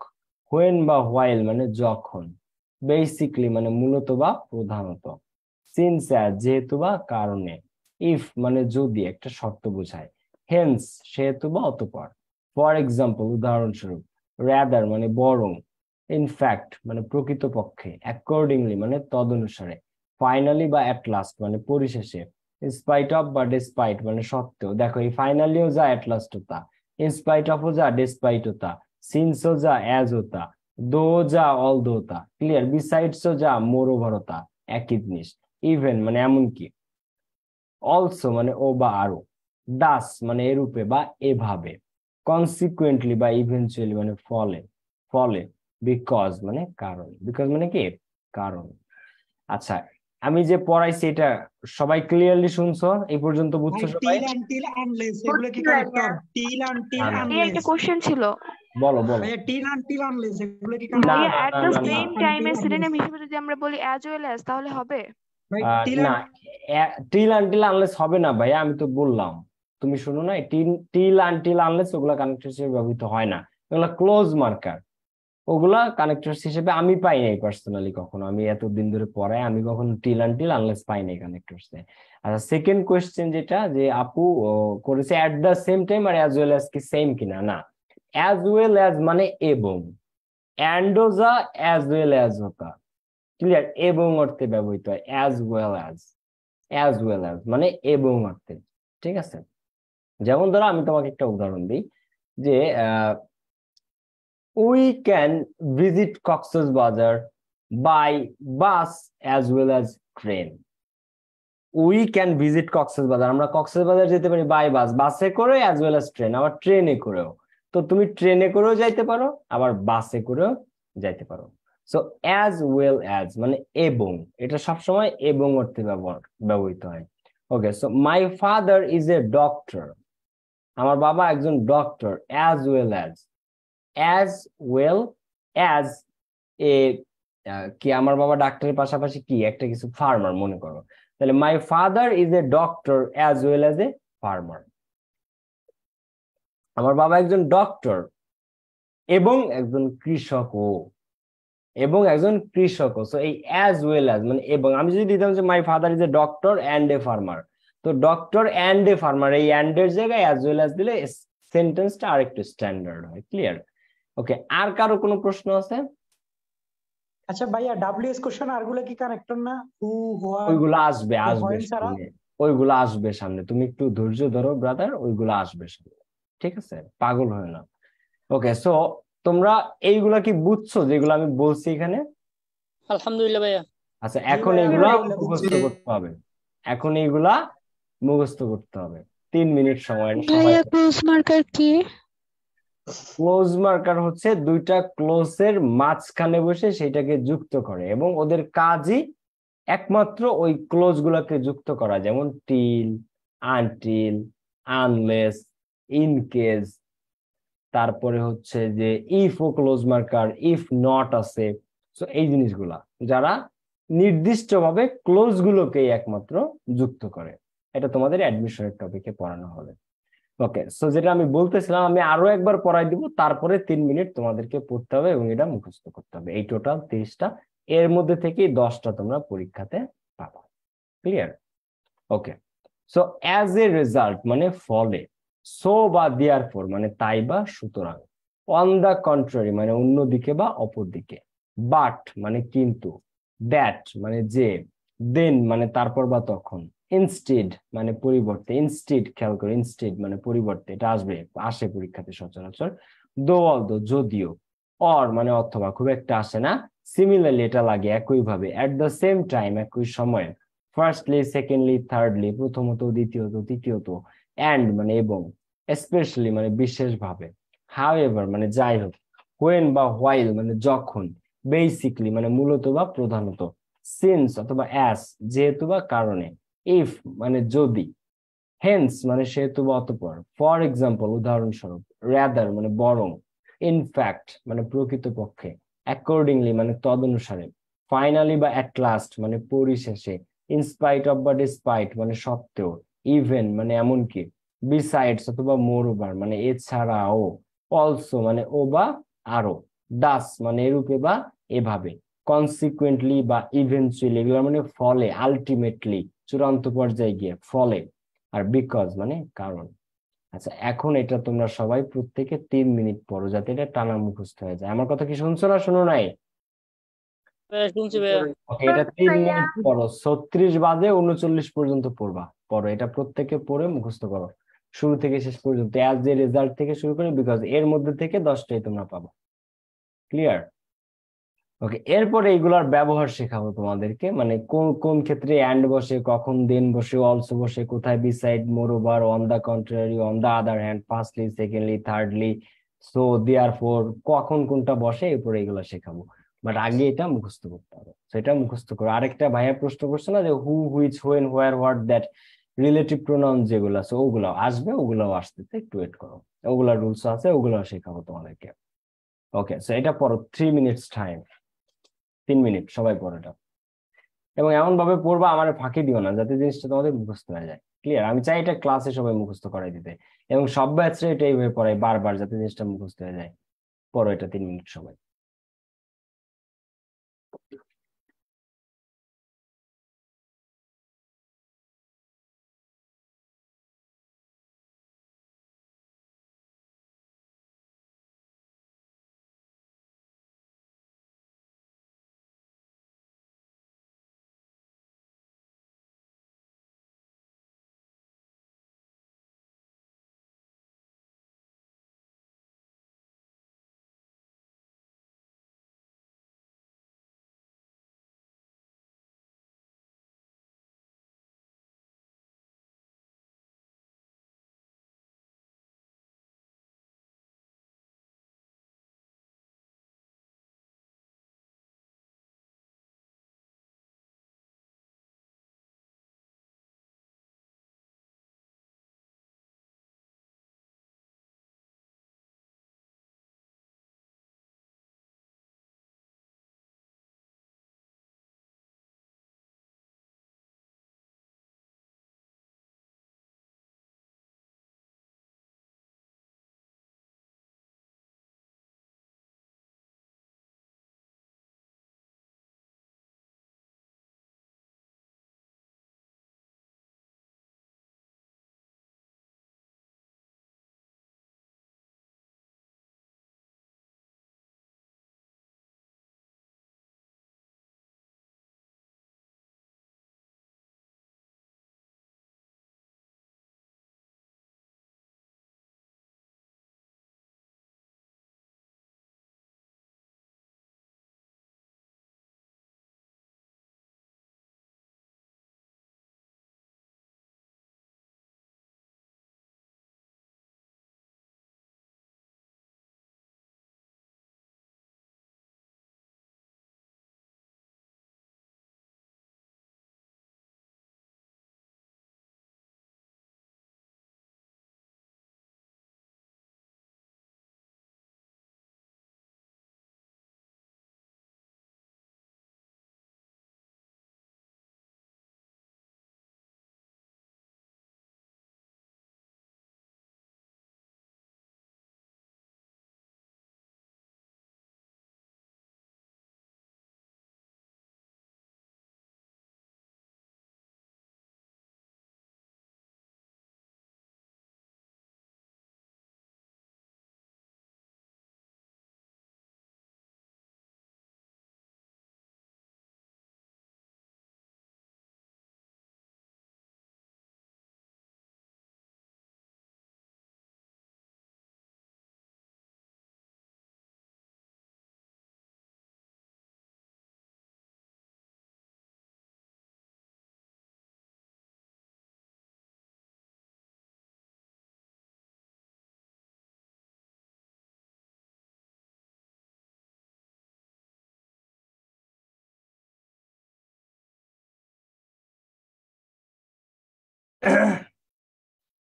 S1: হোয়েন বা হোয়াইল মানে যখন, বেসিকলি মানে মূলত বা প্রধানত, সিন্স যেহেতু বা কারণে, ইফ মানে যদি একটা শর্ত বোঝায়, হেন্স সেহেতু বা অতঃপর, ফর এক্সাম্পল উদাহরণস্বরূপ, র্যাদার মানে বরং, ইনফ্যাক্ট মানে প্রকৃতপক্ষে, অ্যাকর্ডিংলি মানে তদনুসারে, ফাইনালি বা অ্যাট লাস্ট মানে পরিশেষে, ইনস্পাইট অফ বা ডিসপাইট মানে সত্ত্বেও, দেখো এই ফাইনালিও যা অ্যাট লাস্টও তা, ইনস্পাইট অফও যা ডিসপাইটও তা, সিন্সও যা অ্যাজও তা, দো যা অলদো তা, ক্লিয়ার, বিসাইডসও যা মোর ওভারও তা, একই জিনিস, ইভেন মানে এমনকি, অলসো মানে ও বা আরো, দাস মানে এরূপে বা এভাবে, কনসিকুয়েন্টলি বা ইভেনচুয়ালি মানে ফলে, ফলে, বিকজ মানে কারণ, বিকজ মানে কি কারণ। আচ্ছা, আমি যে পড়াইছি এটা সবাই ক্লিয়ারলি শুনছো, এই পর্যন্ত বুঝছো
S3: ভাই
S1: সবাই?
S3: টিল আনটিল আনলেস এগুলো কি
S2: বুঝছি ভাইয়া।
S3: কানেক্টর? টিল আনটিল
S1: না না,
S2: এই একটা
S3: আনলেস
S2: কোশ্চেন ছিল
S1: বলো বলো।
S3: ভাইয়া, টিল আনটিল আনলেস এগুলো কি
S1: না
S2: ভাইয়া,
S3: কানেক্টর?
S1: না
S2: এট
S1: না
S2: দ্য
S1: না না,
S2: সেম টাইমে সিনোনিম হিসেবে যদি আমরা বলি অ্যাজ ওয়েল অ্যাজ, তাহলে হবে?
S3: ভাই টিল
S1: না, টিল আনটিল আনলেস হবে না ভাই, আমি তো বললাম, তুমি শুনো না, টিল টিল আনটিল আনলেস ওগুলা কানেক্টর হিসেবে ব্যবহৃত হয় না, ওগুলা ক্লোজ মার্কার, ওগুলা কানেক্টরস হিসেবে আমি পাই নাই পার্সোনালি কখনো, আমি এতদিন ধরে পড়াই আমি কখনো টিল আনটিল আনলেস পাই নাই কানেক্টরস এ। আচ্ছা সেকেন্ড কোয়েশ্চেন যেটা যে আপু করেছে এট দ্য সেম টাইম আর অ্যাজ ওয়েল অ্যাজ কি সেম কিনা, না, অ্যাজ ওয়েল অ্যাজ মানে এবং, অ্যান্ডোজা অ্যাজ ওয়েল অ্যাজ হতা, ক্লিয়ার, এবং অর্থে ব্যবহৃত হয়, অ্যাজ ওয়েল অ্যাজ মানে এবং অর্থে, ঠিক আছে। যেমন ধরো আমি তোমাকে একটা উদাহরণ দিই, যে we can visit Cox's Bazar by bus as well as train, we can visit Cox's Bazar, আমরা কক্সবাজার যেতে পারি বাই বাস, বাসে করে অ্যাজ ওয়েল অ্যাজ ট্রেন, আবার ট্রেনে করেও, তো তুমি ট্রেনে করেও যাইতে পারো আবার বাসে করেও যাইতে পারো। সো অ্যাজ ওয়েল অ্যাজ মানে এবং, এটা সবসময় এবং অর্থে ব্যবহৃত হয়। Okay, so my father is a doctor, আমার বাবা একজন doctor, as well as, as well as a, কি আমার বাবা ডাক্তারের পাশাপাশি কি একটা কিছু ফার্মার মনে করো, তাহলে মাই father is a doctor as well as a farmer, আমার বাবা একজন ডক্টর এবং একজন কৃষকও, এবং একজন কৃষকও, সো এই অ্যাজ ওয়েল অ্যাজ মানে এবং, আমি যদি দিতাম যে মাই father is a doctor and a farmer, তো ডক্টর অ্যান্ড এ ফার্মার এই অ্যান্ড এর জায়গায় অ্যাজ ওয়েল অ্যাজ দিলে সেন্টেন্সটা আরেকটু স্ট্যান্ডার্ড হয়, ক্লিয়ার। ওকে, আর কারো কোনো প্রশ্ন আছে?
S3: আচ্ছা ভাইয়া, ডাব্লিউএস কোশ্চেন আরগুলো কি কানেক্টর না? হু, হোয়াট,
S1: ওইগুলো আসবে আসবে
S3: হোয়েন ছাড়া?
S1: সামনে, ওইগুলো আসবে সামনে, তুমি একটু ধৈর্য ধরো ব্রাদার, ওইগুলো আসবে সামনে, ঠিক আছে, পাগল হয় না। ওকে, সো তোমরা এইগুলা কি বুঝছো যেগুলো আমি বলছি এখানে?
S4: আলহামদুলিল্লাহ ভাইয়া।
S1: আচ্ছা
S3: জি
S1: এখন
S3: ভাইয়া,
S1: এইগুলা
S3: আলহামদুলিল্লাহ বুঝছি।
S1: মুখস্থ করতে হবে, এখন এইগুলা মুখস্থ করতে হবে, 3 মিনিট সময় সবাই।
S2: ভাইয়া, ক্লোজ মার্কার কি?
S1: ক্লোজ মার্কার হচ্ছে দুইটা ক্লোজের মাঝখানে বসে সেটাকে যুক্ত করে, এবং ওদের কাজই একমাত্র ওই ক্লোজ গুলাকে যুক্ত করা, যেমন till, until, unless, in case, তারপরে হচ্ছে যে ইফ ও ক্লোজ মার্কার, ইফ নট আছে। সো এই জিনিসগুলা যারা নির্দিষ্টভাবে ক্লোজ গুলোকেই একমাত্র যুক্ত করে, এটা তোমাদের অ্যাডমিশনের টপিকে পড়ানো হবে। ওকে, সো যেটা আমি বলতেছিলাম, আমি আরো একবার পড়াই দিব, তারপরে 3 মিনিট তোমাদেরকে পড়তে হবে এবং এটা মুখস্থ করতে হবে। এই টোটাল 30টা, এর মধ্যে থেকেই 10টা তোমরা পরীক্ষাতে পাবা। Clear? Okay, so as a result মানে ফলে, সো বা দেয়ারফর মানে তাই বা সুতরাং, অন দা কন্ট্রারি মানে অন্যদিকে বা অপর দিকে, বাট মানে কিন্তু, দ্যাট মানে যে, দেন মানে তারপর বা তখন, ইনস্টেড মানে পরিবর্তে, ইনস্টেড খেয়াল করো, ইনস্টেড মানে পরিবর্তে, এটা আসে পরীক্ষাতে সচরাচর, দো অলদো যদিও, অর মানে অথবা, খুব একটা আসে না, সিমিলারলি এটা লাগে একইভাবে, এট দ্য সেম টাইম একই সময়ে, ফার্স্টলি সেকেন্ডলি থার্ডলি প্রথমত দ্বিতীয়ত তৃতীয়ত, অ্যান্ড মানে এবং, স্পেশালি মানে বিশেষভাবে, হাউএভার মানে যাই হোক, হোয়েন বা হোয়াইল মানে যখন, বেসিকলি মানে মূলত বা প্রধানত, সিন্স অথবা অ্যাস যেহেতু বা কারণে, ইফ মানে যদি, হেন্স মানে সেহেতু বা অতঃপর, ফর এক্সাম্পল উদাহরণস্বরূপ, র্যাদার মানে বরং, ইনফ্যাক্ট মানে প্রকৃতপক্ষে, অ্যাকর্ডিংলি মানে তদনুসারে, ফাইনালি বা অ্যাট লাস্ট মানে পরিশেষে, ইনস্পাইট অফ বা ডিসপাইট মানে সত্ত্বেও, ইভেন মানে এমনকি, বিসাইডস অথবা মোরওভার মানে এছাড়াও, অলসো মানে ও বা আরো, দাস মানে এরূপে বা এভাবে, কনসিকুয়েন্টলি বা ইভেনচুয়ালি এগুলো মানে ফলে, আলটিমেটলি চূড়ান্ত পর্যায়ে গিয়ে ফলে, আর বিকজ মানে কারণ। আচ্ছা, এখন এটা তোমরা সবাই প্রত্যেকে 3 মিনিট পড়ো, যাতে এটা টানা মুখস্থ হয়ে যায়। আমার কথা কি শুনছো না শোনো নাই?
S4: ভাইয়া শুনছি ভাইয়া।
S1: ওকে, এটা 3 মিনিট পড়ো, 36 বাদে 39 পর্যন্ত পড়বা। পড়ো এটা, প্রত্যেকে পড়ে মুখস্থ করো শুরু থেকে শেষ পর্যন্ত, অ্যাজ এ রেজাল্ট থেকে শুরু করে, বিকজ এর মধ্যে থেকে 10টাই তোমরা পাবো। ক্লিয়ার? ওকে, এরপরে এইগুলার ব্যবহার শেখাবো তোমাদেরকে, মানে কোন কোন ক্ষেত্রে অ্যান্ড বসে, কখন দেন বসে, অলসো বসে, কোথায় beside, moreover, on the contrary, on the other hand, firstly secondly thirdly, so therefore, কখন কোনটা বসে, এরপরে এগুলো শেখাবো। বাট আগে এটা মুখস্থ করতে হবে, সেটা মুখস্থ করো। আরেকটা ভাইয়া প্রশ্ন করছে না যে who, which, when, where, what, that, relative pronoun যেগুলো আছে ওগুলাও আসবে, ওগুলাও আসতেছে, একটু ওয়েট করো, ওগুলা রুলস আছে, ওগুলাও শেখাবো তোমাদেরকে। ওকে, সো এটা পড়ো, 3 মিনিটস টাইম, 3 মিনিট সবাই পড়াটা, এবং এমন ভাবে পড়বা আমার ফাঁকি দিও না, যাতে জিনিসটা তোমাদের মুখস্থ হয়ে যায়। ক্লিয়ার? আমি চাই এটা ক্লাসে সবাই মুখস্থ করাই দিতে, এবং সব ব্যাচে এটা এইভাবে পড়াই বারবার, যাতে জিনিসটা মুখস্থ হয়ে যায়। পড়ো এটা 3 মিনিট সবাই।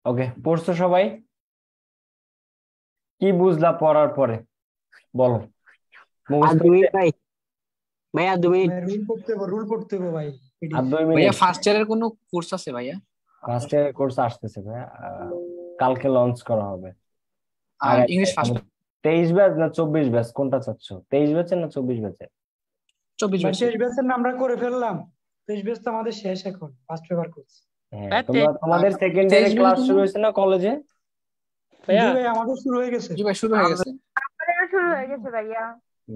S1: ওকে, পড়ছো সবাই? কি বুঝলা পড়ার পরে বলো?
S5: আর
S1: মুখস্থ
S5: 2 মিনিট
S1: হয়েছে?
S5: ভাই, ভাই আর 2 মিনিট।
S3: রুল পড়তে হবে ভাই।
S1: আর 2
S6: ভাইয়া
S1: মিনিট।
S6: ফার্স্ট ইয়ারের কোনো কোর্স আছে ভাইয়া?
S1: ফার্স্ট ইয়ার কোর্স আসতেছে ভাইয়া, কালকে লঞ্চ করা হবে।
S6: আর ইংলিশ ফার্স্ট
S1: 23 ব্যাচ না 24 ব্যাচ কোনটা চাচ্ছ? 23 ব্যাচের না 24 ব্যাচের?
S6: 24 ব্যাচে।
S3: 23 ব্যাচের না আমরা করে ফেললাম। 23 ব্যাচ তো আমাদের শেষ এখন, ফার্স্ট পেপার কোর্স।
S1: হ্যাঁ, তোমাদের সেকেন্ড ইয়ারে ক্লাস শুরু হয়েছে না কলেজে?
S6: ভাইয়া
S3: জি ভাই, আমাদের শুরু হয়ে গেছে।
S6: জি ভাই শুরু হয়ে গেছে
S2: আমাদেরও শুরু হয়ে গেছে ভাইয়া।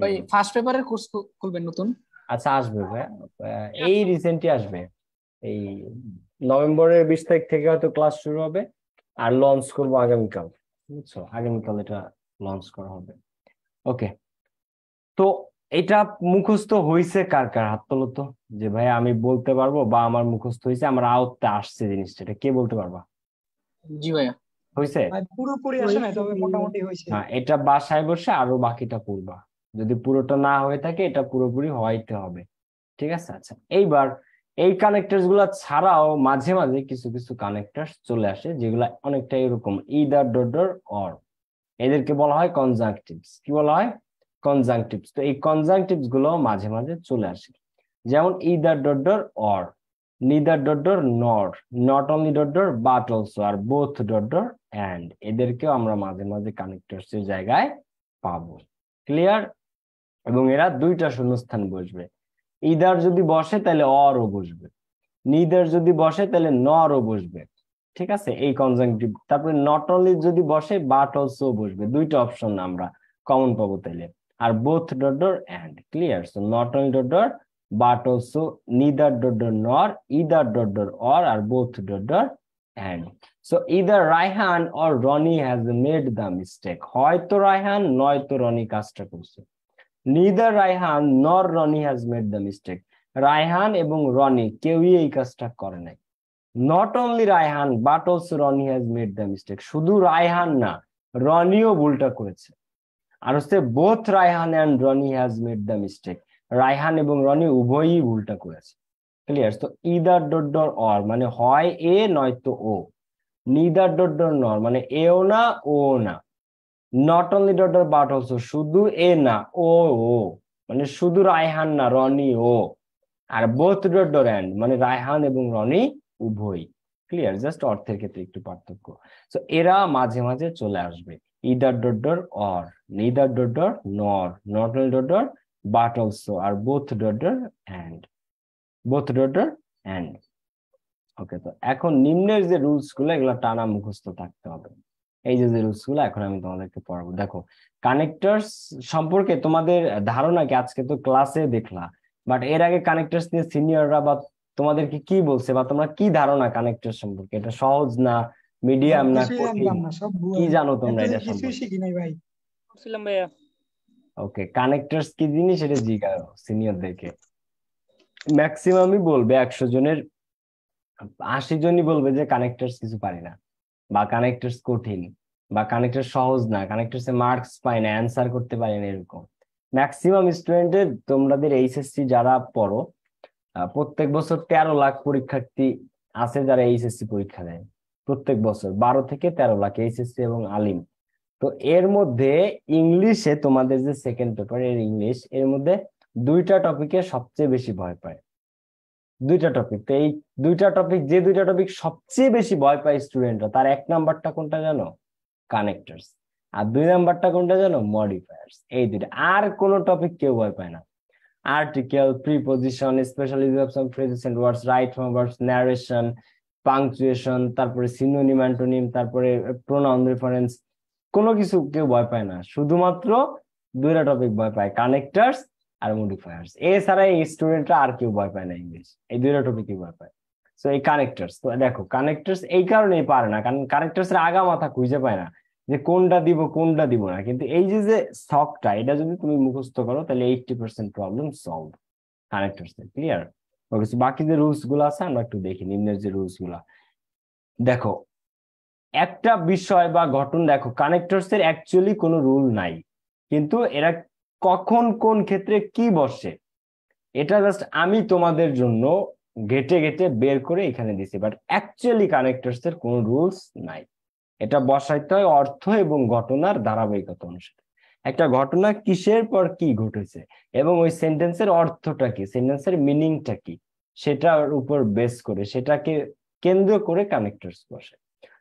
S6: ভাই। ফার্স্ট পেপারের কোর্স খুলবেন নতুন?
S1: আচ্ছা, আসবে ভাইয়া, এই রিসেন্টলি আসবে। এই নভেম্বরের 20 তারিখ থেকে হয়তো ক্লাস শুরু হবে, আর লঞ্চ করবো আগামীকাল, বুঝছো? আগামীকাল এটা লঞ্চ করা হবে। ওকে, তো এটা মুখস্থ হয়েছে কার কার? হাত তোলো তো, যে ভাই আমি বলতে পারবো বা আমার মুখস্থ হয়েছে, আমার আয়ত্তে আসছে জিনিসটা, এটা কে বলতে পারবা?
S6: জি ভাইয়া।
S1: হয়েছে?
S3: ভাই পুরোপুরি আসে না, তবে মোটামুটি হয়েছে।
S1: হ্যাঁ, এটা বাসায় বসে আরো বাকিটা পড়বা। যদি পুরোটা না হয়ে থাকে, এটা পুরোপুরি হইতে হবে, ঠিক আছে? আচ্ছা, এইবার এই কানেক্টরস গুলা ছাড়াও মাঝে মাঝে কিছু কিছু কানেক্টরস চলে আসে, যেগুলা অনেকটা এরকম ইদার ডট অর। এদেরকে বলা হয় কনজাংটিভস। কি বলা হয়? কনজাংটিভস। তো এই কনজাংটিভস গুলো মাঝে মাঝে চলে আসে, যেমন either dot or, neither dot nor, not only dot but also, আর বোথ ডট অ্যান্ড। এদেরকেও আমরা মাঝে মাঝে কানেক্টরস এর জায়গায় পাবো। ক্লিয়ার? এবং এরা দুইটা শূন্যস্থান বসবে। ইদার যদি বসে তাহলে অরও বসবে, নিদার যদি বসে তাহলে নরও বসবে, ঠিক আছে? এই কনজাংটিভ। তারপরে নট অনলি যদি বসে বাট অলসো বসবে। দুইটা অপশন আমরা কমন পাবো তাইলে। আর both dot and. Clear? So not only dot but also, neither dot nor, either dot or, আর both dot and. So either Raihan or Rony has made the mistake. হয়তো রায়হান নয়তো রনি কাজটা করছে। Neither Raihan nor Rony has made the mistake. Raihan এবং রনি কেউই এই কাজটা করে নাই। Not only Raihan but also Rony has made the mistake. শুধু রায়হান না, রনিও ভুলটা করেছে। আর হচ্ছে both Raihan and Rony has made the mistake. Raihan এবং রনি উভয়ই ভুলটা করেছে। ক্লিয়ার? তো ইদার ডট অর মানে হয় এ নয়তো ও। নিদার ডট নর মানে এও না ও না। Not only dot but also শুধু এ না ও ও, মানে শুধু রায়হান না রনি ও। আর বোথ ডট অ্যান্ড মানে রায়হান এবং রনি উভয়। ক্লিয়ার? জাস্ট অর্থের ক্ষেত্রে একটু পার্থক্য। সো এরা মাঝে মাঝে চলে আসবে। Either dot or, neither dot nor, not only dot but also, আর both dot and, both dot and. Okay, তো এখন নিম্নের যে রুলস গুলো, এগুলো টানা মুখস্থ থাকতে হবে। এই যে রুলস গুলো এখন আমি তোমাদেরকে পড়াবো। দেখো, কানেক্টরস সম্পর্কে তোমাদের ধারণা কি? আজকে তো ক্লাসে দেখলা, বাট এর আগে কানেক্টরস নিয়ে সিনিয়ররা বা তোমাদেরকে কি বলছে, বা তোমরা কি ধারণা কানেক্টর সম্পর্কে? এটা সহজ না মিডিয়াম না
S3: কিছুই
S1: কঠিন?
S3: জানতাম না, সব ভুয়া।
S1: কি জানো তোমরা
S3: এতদিন
S1: এটা
S3: কিছুই
S1: সম্পর্কে?
S3: শিখি নাই ভাই।
S4: করছিলাম ভাইয়া।
S1: ওকে, কানেক্টরস কি জিনিস এটা জিজ্ঞাসা সিনিয়রদেরকে। ম্যাক্সিমামই বলবে 100 জনের 80 জনই বলবে যে কানেক্টরস কিছু পারি না, বা কানেক্টরস কঠিন, বা কানেক্টর সহজ না, কানেক্টরস এ মার্কস পাই না, অ্যান্সার করতে পারি না, এরকম। ম্যাক্সিমাম স্টুডেন্টের, তোমাদের এইচএসসি যারা পড়ো, প্রত্যেক বছর 13 লাখ পরীক্ষার্থী আছে যারা এইচএসসি পরীক্ষা দেয়। প্রত্যেক বছর 12 থেকে 13 লাখ এইচএসসি এবং আলিম। তো এর মধ্যে ইংলিশে তোমাদের যে সেকেন্ড পেপার এর ইংলিশ, এর মধ্যে দুইটা টপিকে সবচেয়ে বেশি ভয় পায়। দুইটা টপিক। তো এই দুইটা টপিক, যে দুইটা টপিক সবচেয়ে বেশি ভয় পায় স্টুডেন্টরা, তার এক নাম্বারটা কোনটা জানো? কানেক্টরস। আর 2 নাম্বারটা কোনটা জানো? মডিফায়ার্স। এই দুইটা। আর কোন টপিক কেউ ভয় পায় না। Article, preposition, special use of phrases and words, right form verbs, narration, punctuation, তারপরে সিনোনিম অ্যান্টোনিম, তারপরে প্রোনাউন রেফারেন্স, কোনো কিছু কেউ ভয় পায় না। শুধুমাত্র দুইটা টপিক ভয় পায়, কানেক্টরস আর মডিফায়ার্স। এছাড়া এই স্টুডেন্টরা আর কেউ ভয় পায় না ইংলিশ, এই দুইটা টপিকই ভয় পায়। সো এই কানেক্টরস, তো দেখো কানেক্টরস এই কারণেই পারে না, কারণ কানেক্টরস এর আগা মাথা খুঁজে পায় না যে কোনটা দিব কোনটা দিব না। কিন্তু এই যে যে শখটা, এটা যদি তুমি মুখস্থ করো তাহলে 80% প্রবলেম সলভ কানেক্টরস এর। ক্লিয়ার? ওকে, বাকি যে রুলস গুলো আছে আমরা একটু দেখি। নিম্নের যে রুলস গুলা দেখো, একটা বিষয় বা ঘটনা, দেখো কানেক্টরস এর অ্যাকচুয়ালি কোনো রুল নাই, কিন্তু এরা কখন কোন ক্ষেত্রে কি বসে এটা জাস্ট আমি তোমাদের জন্য ঘেটে ঘেটে বের করে এখানে দিছি, বাট অ্যাকচুয়ালি কানেক্টরস এর কোনো রুলস নাই। এটা বসাইতে হয় অর্থ এবং ঘটনার ধারাবাহিকতা অনুসারে। একটা ঘটনা কিসের পর কি ঘটেছে এবং ওই সেন্টেন্সের অর্থটা কি, সেন্টেন্সের মিনিংটা কি, সেটার উপর বেস করে সেটাকে কেন্দ্র করে কানেক্টরস বসে।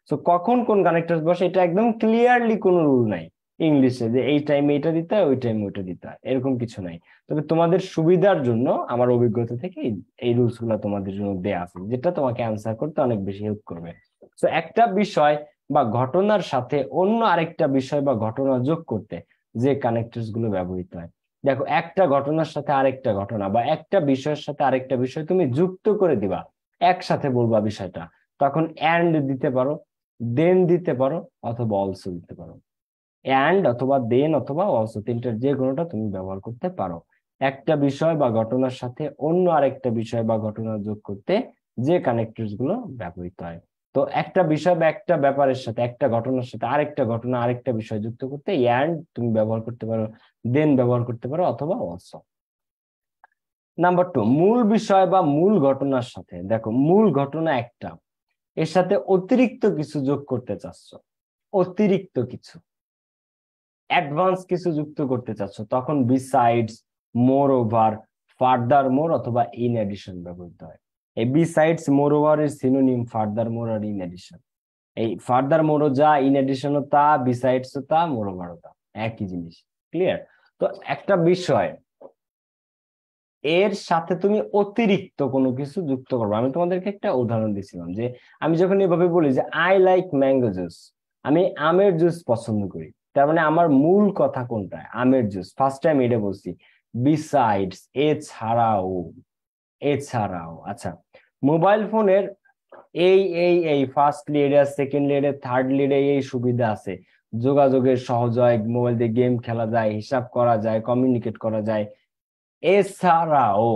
S1: তো কখন কোন কানেক্টরস বসে এটা একদম ক্লিয়ারলি কোনো রুল নাই ইংলিশে, যে এই টাইমে এটা দিতে হয় ওই টাইমে ওইটা দিতে হয়, এরকম কিছু নাই। তবে তোমাদের সুবিধার জন্য আমার অভিজ্ঞতা থেকে এই রুলস গুলা তোমাদের জন্য দেয়া আছে, যেটা তোমাকে অ্যান্সার করতে অনেক বেশি হেল্প করবে। তো একটা বিষয় বা ঘটনার সাথে অন্য আরেকটা বিষয় বা ঘটনা যোগ করতে যে কানেক্টরস গুলো ব্যবহৃত হয়, দেখো একটা ঘটনার সাথে আরেকটা ঘটনা বা একটা বিষয়ের সাথে আরেকটা বিষয় তুমি যুক্ত করে দিবা, একসাথে বলবা বিষয়টা, তখন অ্যান্ড দিতে পারো, দেন দিতে পারো, অথবা অলসো দিতে পারো। অ্যান্ড অথবা দেন অথবা অলসো, তিনটার যে কোনোটা তুমি ব্যবহার করতে পারো একটা বিষয় বা ঘটনার সাথে অন্য আরেকটা বিষয় বা ঘটনা যোগ করতে যে কানেক্টরস গুলো ব্যবহৃত হয়। তো একটা বিষয় বা একটা ব্যাপারের সাথে একটা ঘটনার সাথে আরেকটা ঘটনা আরেকটা বিষয় যুক্ত করতে অ্যান্ড তুমি ব্যবহার করতে পারো, দেন ব্যবহার করতে পারো, অথবা অলসো। নাম্বার 2, মূল বিষয় বা মূল ঘটনার সাথে, দেখো মূল ঘটনা একটা, এর সাথে অতিরিক্ত কিছু যোগ করতে চাচ্ছ, অতিরিক্ত কিছু, অ্যাডভান্স কিছু যুক্ত করতে চাচ্ছ, তখন besides, moreover, furthermore অথবা ইন এডিশন ব্যবহৃত হয়। এই বিসাইডস, মোর ওভার এর সিনোনিম ফার্দার মোর আর ইন এডিশন। এই ফার্দার মোরও যা, ইন এডিশনও তা, বিসাইডসও তা, মোর ওভারও তা, একই জিনিস। ক্লিয়ার? তো একটা বিষয় এর সাথে তুমি অতিরিক্ত কোনো কিছু যুক্ত করবে। আমি তোমাদেরকে একটা উদাহরণ দিছিলাম যে আমি যখন এভাবে বলি যে আই লাইক ম্যাঙ্গো জুস, আমি আমের জুস পছন্দ করি, তার মানে আমার মূল কথা কোনটা? আমের জুস। ফার্স্ট টাইম এটা বলছি, বিসাইডস, এছাড়াও, এছাড়াও। আচ্ছা, মোবাইল ফোনের এই ফার্স্ট লিডে, সেকেন্ড লিডে, থার্ড লিডে এই সুবিধা আছে, যোগাযোগের সহজ হয়, মোবাইল দিয়ে গেম খেলা যায়, হিসাব করা যায়, কমিউনিকেট করা যায়। এছাড়াও,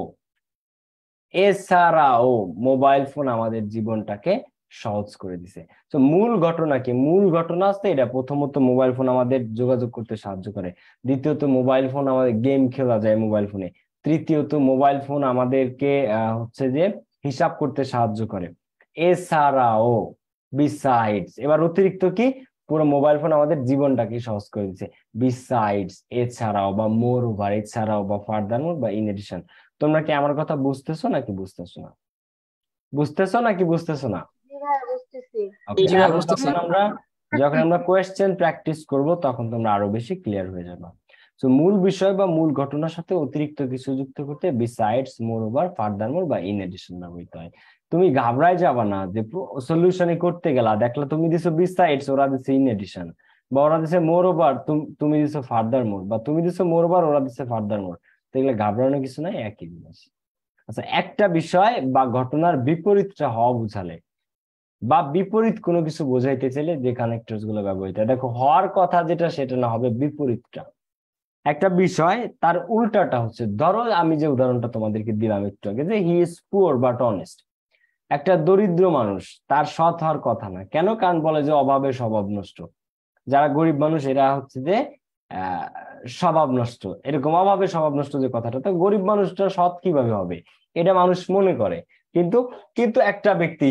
S1: এছাড়াও মোবাইল ফোন আমাদের জীবনটাকে সহজ করে দিছে। তো মূল ঘটনা কি? মূল ঘটনা আছে এটা, প্রথমত মোবাইল ফোন আমাদের যোগাযোগ করতে সাহায্য করে, দ্বিতীয়ত মোবাইল ফোন আমাদের গেম খেলা যায় মোবাইল ফোনে, তৃতীয়ত মোবাইল ফোন আমাদেরকে হচ্ছে যে হিসাব করতে সাহায্য করে। এছাড়াও, বিসাইডস, এবার অতিরিক্ত কি? পুরো মোবাইল ফোন আমাদের জীবনটাকে সহজ করে দিচ্ছে। বিসাইডস, এছাড়াও, বা মোর ওভার, এছাড়াও, বা ফার্দার মোর, বা ইন এডিশন। তোমরা কি আমার কথা বুঝতেছো নাকি বুঝতেছো না? বুঝতেছো নাকি বুঝতেছো না? Okay,
S6: জি ভাইয়া,
S1: আর
S6: বুঝতেছি।
S1: যখন আমরা কোয়েশ্চেন প্র্যাকটিস করব তখন তোমরা আরো বেশি ক্লিয়ার হয়ে যাবে। তো মূল বিষয় বা মূল ঘটনার সাথে অতিরিক্ত কিছু যুক্ত করতে বিসাইডস, মোর ওভার, ফার্দার মোর, বা ইন এডিশন ব্যবহৃত হয়। তুমি ঘাবড়ায় যাবা না যে সলিউশনে করতে গেলা, দেখলা তুমি দিছো বিসাইডস, ওরা দিছে ইন এডিশন, বা ওরা দিছে মোর ওভার, তুমি দিছো ফার্দার মোর, বা তুমি দিছো মোর ওভার, ওরা দিছে ফার্দার মোর। তো এগুলো ঘাবড়ানোর কিছু নাই, একই জিনিস। আচ্ছা, একটা বিষয় বা ঘটনার বিপরীতটা হওয়া বুঝালে বা বিপরীত কোনো কিছু বোঝাইতে চাইলে যে কানেক্টরস গুলো ব্যবহৃত হয়, দেখো হওয়ার কথা যেটা সেটা না হবে বিপরীতটা। একটা বিষয় তার উল্টাটা হচ্ছে, ধরো আমি যে উদাহরণটা তোমাদেরকে দিলাম একটু আগে, যে হি ইজ পুয়ার বাট অনেস্ট, একটা দরিদ্র মানুষ, তার সৎ হওয়ার কথা না। কেন? কারণ বলে যে অভাবে স্বভাব নষ্ট, যারা গরিব মানুষ এরা হচ্ছে যে আহ স্বভাব নষ্ট, এরকম অভাবে স্বভাব নষ্ট যে কথাটা, তো গরিব মানুষটা সৎ কিভাবে হবে এটা মানুষ মনে করে। কিন্তু কিন্তু একটা ব্যক্তি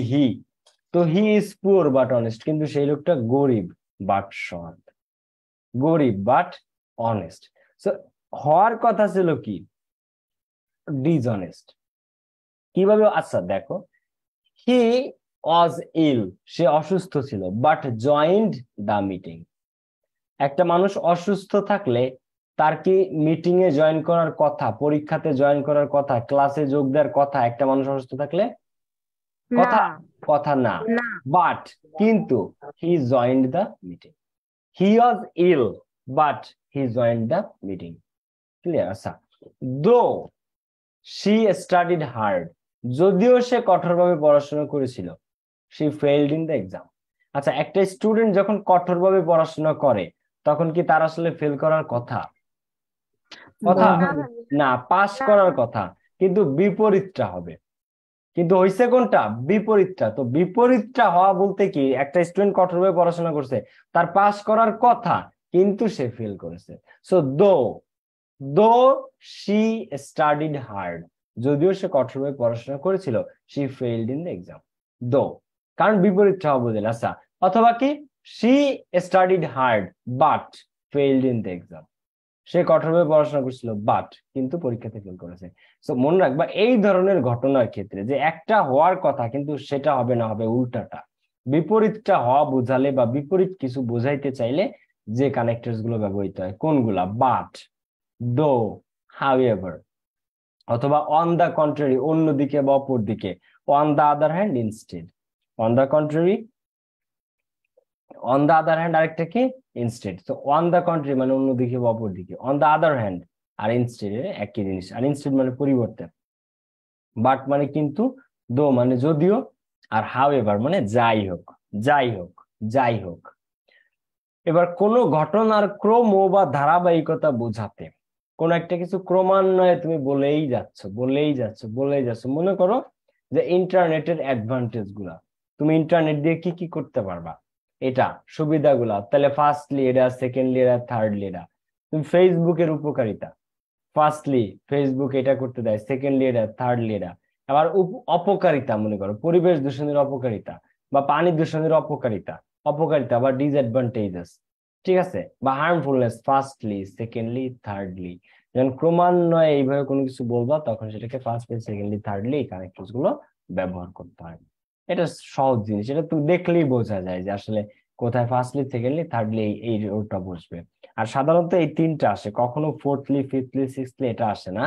S1: তো হি ইজ পুয়ার বাট অনেস্ট, কিন্তু সেই লোকটা গরিব বাট সৎ, গরিব বাট অনেস্ট। সো হওয়ার কথা ছিল কি? ডিসঅনেস্ট। কিভাবে? আচ্ছা দেখো, হি ওয়াজ ইল, সে অসুস্থ ছিল, বাট জয়েন্ড দ্য মিটিং। একটা মানুষ অসুস্থ থাকলে তার কি মিটিং এ জয়েন করার কথা, পরীক্ষাতে জয়েন করার কথা, ক্লাসে যোগ দেওয়ার কথা? একটা মানুষ অসুস্থ থাকলে কথা, কথা না। বাট, কিন্তু he joined the meeting, he was ill but he joined the meeting. Clear? আচ্ছা, দো শি স্টাডিড হার্ড, যদিও সে কঠোরভাবে পড়াশোনা করেছিল, she failed in the exam. আচ্ছা, একটা স্টুডেন্ট যখন কঠোরভাবে পড়াশোনা করে তখন কি তার আসলে ফেল করার কথা? কথা না, পাস করার কথা। কিন্তু বিপরীতটা হবে, কিন্তু হইছে কোনটা? বিপরীতটা। তো বিপরীতটা হওয়া বলতে কি, একটা স্টুডেন্ট কঠোরভাবে পড়াশোনা করছে, তার পাস করার কথা, কিন্তু সে ফেল করেছে। So though she studied hard, যদিও সে কঠোরভাবে পড়াশোনা করেছিল, she failed in the exam. Though, কারণ বিপরীতটা বোঝেন। আচ্ছা, অথবা কি she studied hard but failed in the exam. সে কঠোরভাবে পড়াশোনা করছিল বাট কিন্তু পরীক্ষাতে ফেল করেছে। তো মনে রাখবা এই ধরনের ঘটনার ক্ষেত্রে যে একটা হওয়ার কথা কিন্তু সেটা হবে না, হবে উল্টাটা। বিপরীতটা হওয়া বোঝালে বা বিপরীত কিছু বোঝাইতে চাইলে যে কানেক্টরস গুলো ব্যবহৃত হয় কোনগুলা? বাট, দো, হাউএভার, অথবা অন দা কন্ট্রারি, অন্যদিকে বা অপর দিকে, on the other hand, instead. On the contrary, on the other hand আরেকটা কি? ইনস্টেড। তো অন দা কন্ট্রি মানে অন্যদিকে বা অপর দিকে, অন দা আদার হ্যান্ড আর ইনস্টেড একই জিনিস। আর ইনস্টেড মানে পরিবর্তে, বাট মানে কিন্তু, দো মানে যদিও, আর হাউএভার মানে যাই হোক, যাই হোক, যাই হোক। এবার কোনো ঘটনার ক্রম বা ধারাবাহিকতা বোঝাতে কোন একটা কিছু ক্রমান্বয়ে তুমি বলেই যাচ্ছ, বলেই যাচ্ছ, বলেই যাচ্ছ। মনে করো যে ইন্টারনেটের অ্যাডভান্টেজ গুলা, তুমি ইন্টারনেট দিয়ে কি কি করতে পারবা, এটা সুবিধাগুলা, তাহলে ফার্স্টলি এটা, সেকেন্ডলি এটা, থার্ডলি এটা। তুমি ফেসবুকের উপকারিতা, ফার্স্টলি ফেসবুক এটা করতে দেয়, সেকেন্ডলি এটা, থার্ডলি এটা। আবার অপকারিতা, মনে করো পরিবেশ দূষণের অপকারিতা বা পানি দূষণের অপকারিতা, অপকারিতা বা ডিসঅ্যাডভান্টেজেস, ঠিক আছে, বা হার্মফুলনেস, ফার্স্টলি, সেকেন্ডলি, থার্ডলি। যখন ক্রমান্বয়ে এইভাবে কোনো কিছু বলবা তখন সেটাকে ফার্স্টলি, সেকেন্ডলি, থার্ডলি এই কানেক্টরস গুলো ব্যবহার করতে হয়। এটা সহজ জিনিস, এটা তুমি দেখলেই বোঝা যায় যে আসলে কোথায় ফার্স্টলি, সেকেন্ডলি, থার্ডলি এই ওটা বসবে। আর সাধারণত এই তিনটা আসে, কখনো ফোর্থলি, ফিফথলি, সিক্সথলি এটা আসে না।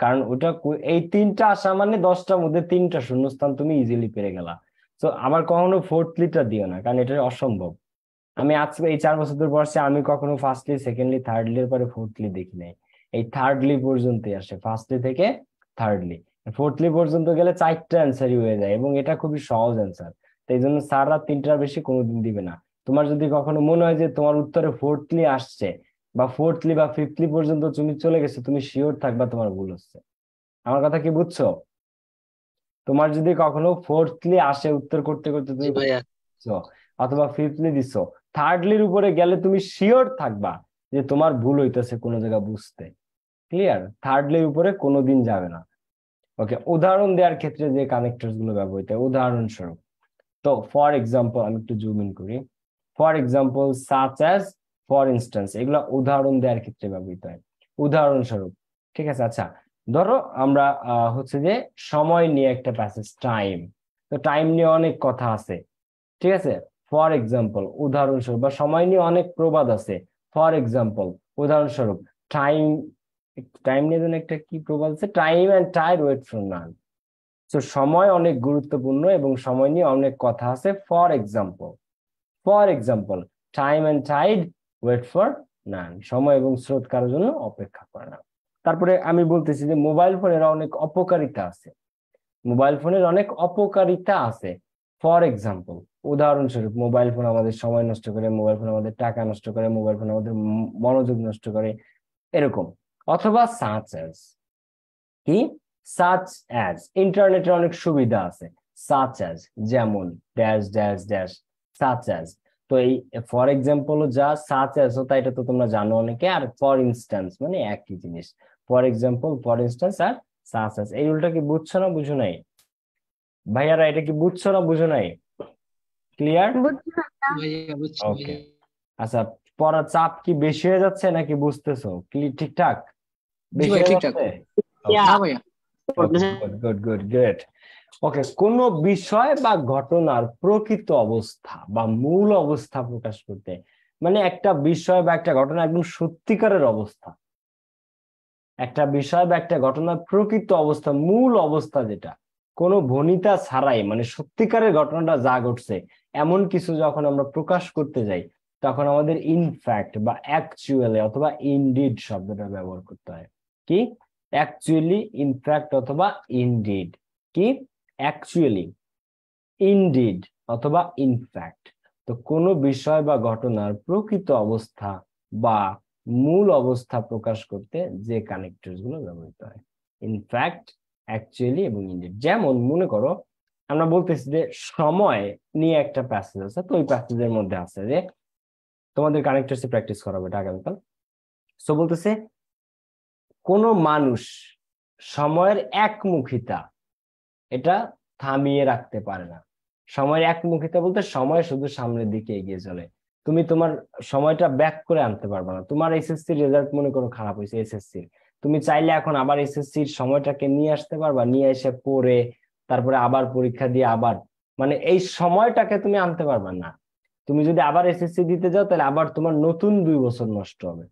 S1: কারণ ওটা এই তিনটা আসা মানে 10টার মধ্যে 3টা শূন্যস্থান তুমি ইজিলি পেরে গেলা। তো আবার কখনো ফোর্থলিটা দিও না, কারণ এটা অসম্ভব। আমি আজকে এই 4 বছর ধরে পড়ছি, আমি কখনো ফার্স্টলি, সেকেন্ডলি, থার্ডলি এর পরে ফোর্থলি দেখি নাই। এই থার্ডলি পর্যন্তই আসে, ফার্স্টলি থেকে থার্ডলি। ফোর্থলি পর্যন্ত গেলে 4টা অ্যান্সারই হয়ে যায় এবং এটা খুবই সহজ অ্যান্সার। তাই জন্য স্যাররা 3টার বেশি কোনোদিন দিবে না। তোমার যদি কখনো মনে হয় যে তোমার উত্তরে ফোর্থলি আসছে বা ফোর্থলি বা ফিফথলি পর্যন্ত তুমি চলে গেছো, তুমি শিওর থাকবা তোমার ভুল হচ্ছে। আমার কথা কি বুঝছো? তোমার যদি কখনো ফোর্থলি আসে উত্তর করতে করতে তুমি
S5: ভাইয়া
S1: অথবা ফিফথলি দিছো, থার্ডলির উপরে গেলে তুমি শিওর থাকবা যে তোমার ভুল হইতেছে কোনো জায়গা বুঝতে। ক্লিয়ার? থার্ডলির উপরে কোনোদিন যাবে না। ওকে, উদাহরণ দেওয়ার ক্ষেত্রে যে কানেক্টরস গুলো ব্যবহৃত হয়, উদাহরণস্বরূপ, তো ফর এক্সাম্পল আমি একটু জুম ইন করি। For example, such as, for instance, এগুলো উদাহরণ দেওয়ার ক্ষেত্রে ব্যবহৃত হয়। উদাহরণস্বরূপ, ঠিক আছে। আচ্ছা, ধরো আমরা হচ্ছে যে সময় নিয়ে একটা প্যাসেজ, টাইম, তো টাইম নিয়ে অনেক কথা আছে, ঠিক আছে। ফর এক্সাম্পল, উদাহরণস্বরূপ, বা সময় নিয়ে অনেক প্রবাদ আছে, ফর এক্সাম্পল, উদাহরণস্বরূপ। টাইম, টাইম নিয়ে যেন একটা কি প্রবাদ আছে, time and tide wait for none. তো সময় অনেক গুরুত্বপূর্ণ এবং সময় নিয়ে অনেক কথা আছে। For example, for example, time and tide wait for none, সময় এবং স্রোত কারোর জন্য অপেক্ষা করে না। তারপরে আমি বলতেছি যে মোবাইল ফোনের অনেক অপকারিতা আছে, মোবাইল ফোনের অনেক অপকারিতা আছে। ফর এক্সাম্পল, উদাহরণস্বরূপ, মোবাইল ফোন আমাদের সময় নষ্ট করে, মোবাইল ফোন আমাদের টাকা নষ্ট করে, মোবাইল ফোন আমাদের মনোযোগ নষ্ট করে, এরকম। অথবা সাচ অ্যাজ, কি? সাচ অ্যাজ, ইন্টারনেটের অনেক সুবিধা আছে, সাচ অ্যাজ, যেমন dash dash dash, such as. তো এই ফর এক্সাম্পল যা, সাচ অ্যাজ তা এটা তো তোমরা জানো অনেকে। আর ফর ইনস্ট্যান্স মানে একই জিনিস, ফর এক্সাম্পল, ফর ইনস্ট্যান্স আর সাচ অ্যাজ। এই রুলটা কি বুঝছো না বুঝো নাই ভাইয়ারা? এটা কি বুঝছো না বুঝো নাই? ক্লিয়ার?
S6: ভাইয়া বুঝছি
S1: ওকে, আচ্ছা, পড়ার চাপ কি বেশি হয়ে যাচ্ছে নাকি বুঝতেছো ঠিকঠাক?
S6: জি
S1: বেশি
S6: ভাই
S1: হয়ে
S6: ঠিকঠাক।
S1: যাচ্ছে?
S6: হ্যাঁ ভাইয়া।
S1: Good good good great. Okay, কোন বিষয় বা ঘটনার প্রকৃত অবস্থা বা মূল অবস্থা প্রকাশ করতে, মানে একটা বিষয় বা একটা ঘটনা একদম সত্যিকারের অবস্থা, একটা বিষয় বা একটা ঘটনার প্রকৃত অবস্থা, মূল অবস্থা, যেটা কোনো ভনিতা ছাড়াই, মানে সত্যিকারের ঘটনাটা যা ঘটছে এমন কিছু যখন আমরা প্রকাশ করতে যাই, তখন আমাদের ইনফ্যাক্ট বা অ্যাকচুয়ালি অথবা ইনডিড শব্দটা ব্যবহার করতে হয়। কি? অ্যাকচুয়ালি, ইনফ্যাক্ট অথবা ইনডিড। কি? অ্যাকচুয়ালি, ইনডিড অথবা ইনফ্যাক্ট। তো কোনো বিষয় বা ঘটনার প্রকৃত অবস্থা বা মূল অবস্থা প্রকাশ করতে যে কানেক্টরস গুলো ব্যবহৃত হয়, ইনফ্যাক্ট, অ্যাকচুয়ালি এবং ইনডিড। যেমন মনে করো আমরা বলতেছি যে সময় নিয়ে একটা প্যাসেজ আছে, তো ওই প্যাসেজের মধ্যে আছে যে তোমাদের কানেক্টরস প্র্যাকটিস করাবে এটা আগামীকাল। সো বলতেছে কোনো মানুষ সময়ের একমুখিতা এটা থামিয়ে রাখতে পারে না। সময়ের একমুখিতা বলতে সময় শুধু সামনের দিকে এগিয়ে চলে, তুমি তোমার সময়টা ব্যাক করে আনতে পারবে না। তোমার এসএসসির রেজাল্ট মনে করো খারাপ হয়েছে এসএসসির, তুমি চাইলে এখন আবার এসএসসির সময়টাকে নিয়ে আসতে পারবা, নিয়ে এসে পড়ে তারপরে আবার পরীক্ষা দিয়ে আবার, মানে এই সময়টাকে তুমি আনতে পারবা না। তুমি যদি আবার এসএসসি দিতে যাও তাহলে আবার তোমার নতুন 2 বছর নষ্ট হবে,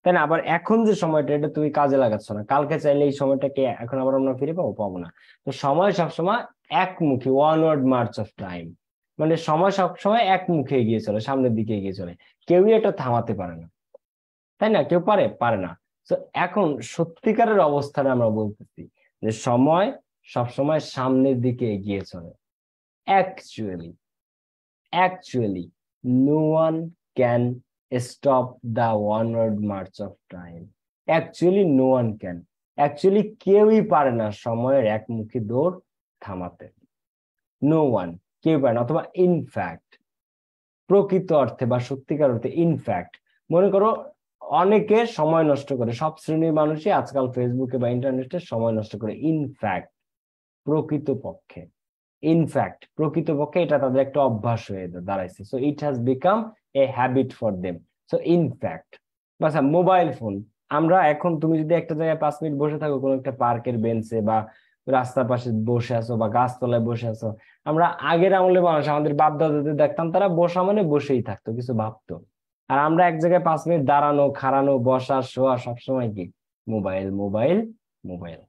S1: তাই না? আবার এখন যে সময়টা এটা তুমি কাজে লাগাচ্ছ না, কালকে চাইলে এই সময়টাকে এখন আবার আমরা ফিরে পাবো? পাবো না। তো সময় সবসময় একমুখী, ওয়ানওয়ার্ড মার্চ অফ টাইম, মানে সময় সবসময় একমুখে এগিয়ে চলে, সামনের দিকে এগিয়ে চলে, কেউই এটা থামাতে পারে না, তাই না? কেউ পারে? পারে না। তো এখন সত্যিকারের অবস্থাটা আমরা বলতেছি যে সময় সবসময় সামনের দিকে এগিয়ে চলে। Actually, no one can stop the onward march of time. Actually, no one can. Actually, কেউই পারে না সময়ের একমুখী দৌড় থামাতে। No one, কেউ পারে না। অথবা ইনফ্যাক্ট, প্রকৃত অর্থে বা সত্যিকার অর্থে ইনফ্যাক্ট, মনে করো অনেকে সময় নষ্ট করে, সব শ্রেণীর মানুষই আজকাল ফেসবুকে বা ইন্টারনেটে সময় নষ্ট করে। ইনফ্যাক্ট, প্রকৃতপক্ষে, ইনফ্যাক্ট প্রকৃতপক্ষে এটা তাদের একটা অভ্যাস হয়ে দাঁড়াইছে। So it has become a habit for them. So in fact, আচ্ছা মোবাইল ফোন, আমরা এখন তুমি যদি একটা জায়গায় 5 মিনিট বসে থাকো কোনো একটা পার্কের বেঞ্চে বা রাস্তার পাশে বসে আছো বা গাছতলায় বসে আছো, আমরা আগের আমলে মানুষ, আমাদের বাপ দাদাদের দেখতাম তারা বসা মানে বসেই থাকতো, কিছু ভাবতো। আর আমরা এক জায়গায় 5 মিনিট দাঁড়ানো, খাড়ানো, বসা, শোয়া সবসময় কি? Mobile, mobile, mobile.